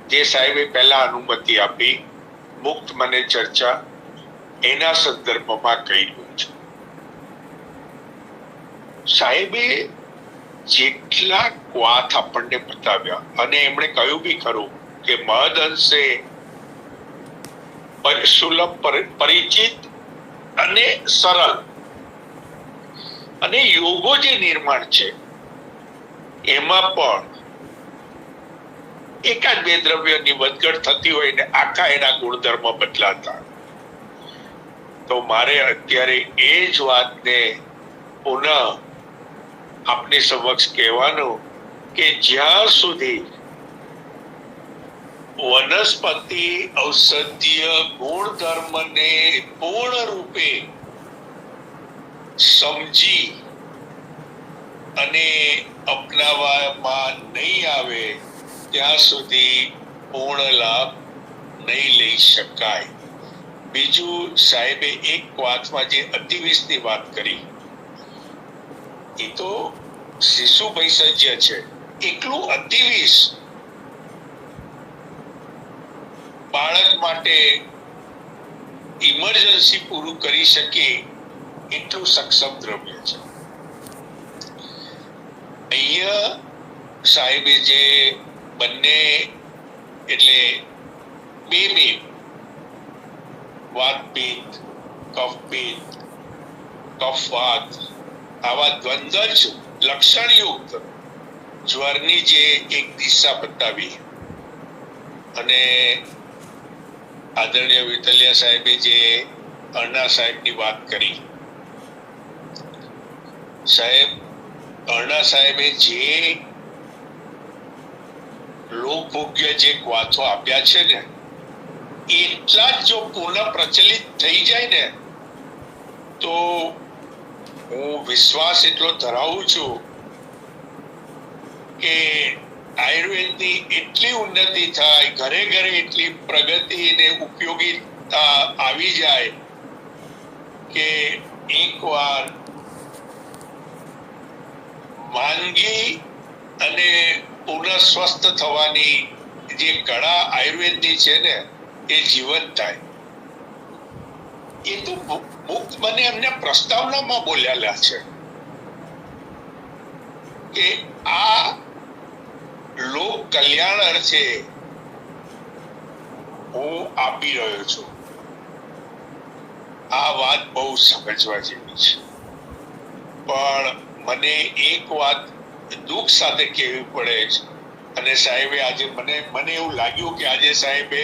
જે સાહેબે પહેલા અનુમતિ આપી, મુક્ત મને ચર્ચા, એના સંદર્ભમાં કહી રહ્યું છું. સાહેબે જેટલા ક્વાથ આપણને બતાવ્યા, અને એમણે કહ્યું બી ખરું કે મહદ અંશે સુલભ, પરિચિત અને સરળ, અને યોગો જે નિર્માણ છે એમાં પણ એકાદ બે દ્રવ્યની વધઘટ થતી હોય ને આખા એના ગુણધર્મ બદલાતા. તો મારે અત્યારે એ જ વાતને પુનઃ આપની સમક્ષ કહેવાનું કે જ્યાં સુધી વનસ્પતિ ઔષધીય ગુણધર્મને પૂર્ણ રૂપે સમજી અને અપનાવવામાં નહીં આવે ત્યાં સુધી પૂર્ણ લાભ નહીં લઈ શકાય. બીજું, સાહેબે એક વાતમાં જે અતિવિષની વાત કરી એ તો શિશુ ભૈષજ્ય છે. એકલું અતિવિષ બાળક માટે ઇમરજન્સી પૂરું કરી શકે એટલું સક્ષમ દ્રવ્ય છે. અહીંયા સાહેબે જે બંને એટલે બે વાતપિત્ત, કફપિત્ત, કફવાત આવા દ્વંદ્વ જ લક્ષણયુક્ત જ્વરની જે એક દિશા બતાવી, અને આદરણીય વિતલિયા સાહેબે જે અર્ણા સાહેબની વાત કરી, સાહેબ અર્ણા સાહેબે જે લોકભોગ્ય જે ક્વાથો આપ્યા છે ને એટલા જ જો પુનઃ પ્રચલિત થઈ જાય ને તો હું વિશ્વાસ એટલો ધરાવું છું કે આયુર્વેદની એટલી ઉન્નતિ થાય, ઘરે ઘરે એટલી પ્રગતિ ને ઉપયોગીતા આવી જાય કે એકવાર માંદગી અને પુનઃ સ્વસ્થ થવાની જે કળા આયુર્વેદની છે ને એ જીવંત થાય. એ તો મુક્ત મને એમને પ્રસ્તાવનામાં બોલેલા છે કે આ લોક કલ્યાણ અર્થે હું આપી રહ્યો છું. આ વાત બહુ સમજવા જેવી છે, પણ મને એક વાત દુઃખ સાથે કહેવી પડે છે. અને સાહેબે આજે મને એવું લાગ્યું કે આજે સાહેબે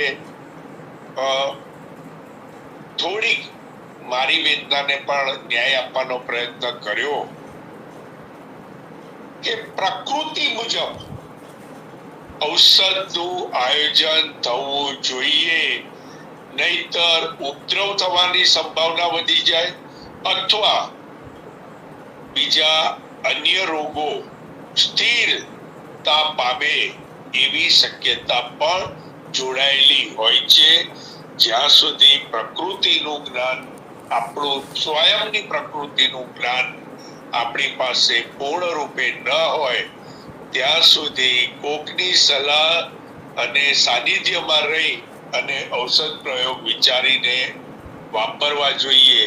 થોડીક મારી વેદનાને પણ ન્યાય આપવાનો પ્રયત્ન કર્યો કે પ્રકૃતિ મુજબ ઔષધનું આયોજન થવું જોઈએ, નહીતર ઉપદ્રવ થવાની સંભાવના વધી જાય અથવા બીજા અન્ય રોગો સ્થિરતા પામે એવી શક્યતા પણ જોડાયેલી હોય છે. જ્યાં સુધી પ્રકૃતિનું જ્ઞાન, આપણું સ્વયંની પ્રકૃતિનું જ્ઞાન આપણી પાસે પૂર્ણ રૂપે ન હોય ત્યાં સુધી કોકની સલાહ અને સાનિધ્યમાં રહી અને ઔષધ પ્રયોગ વિચારીને વાપરવા જોઈએ.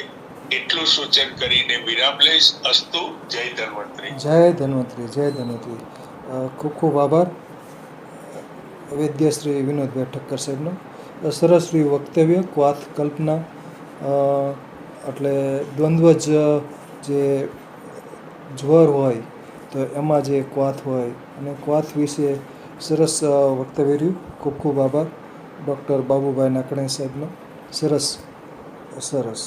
એટલું સૂચન કરીને વિરામ લઈશ. અસ્તુ. જય ધન્વંતરી. જય ધન્વંતરી. જય ધન્વંતરી. ખૂબ ખૂબ આભાર વૈદ્ય શ્રી વિનોદભાઈ ઠક્કર સાહેબનો. સરસ વક્તવ્ય. ક્વાથ કલ્પના એટલે દ્વંદ્વ જે જ્વર હોય તો એમાં જે ક્વાથ હોય અને ક્વાથ વિશે સરસ વક્તવ્ય રહ્યું. ખૂબ ખૂબ આભાર ડૉક્ટર બાબુભાઈ નાકણી સાહેબનો. સરસ.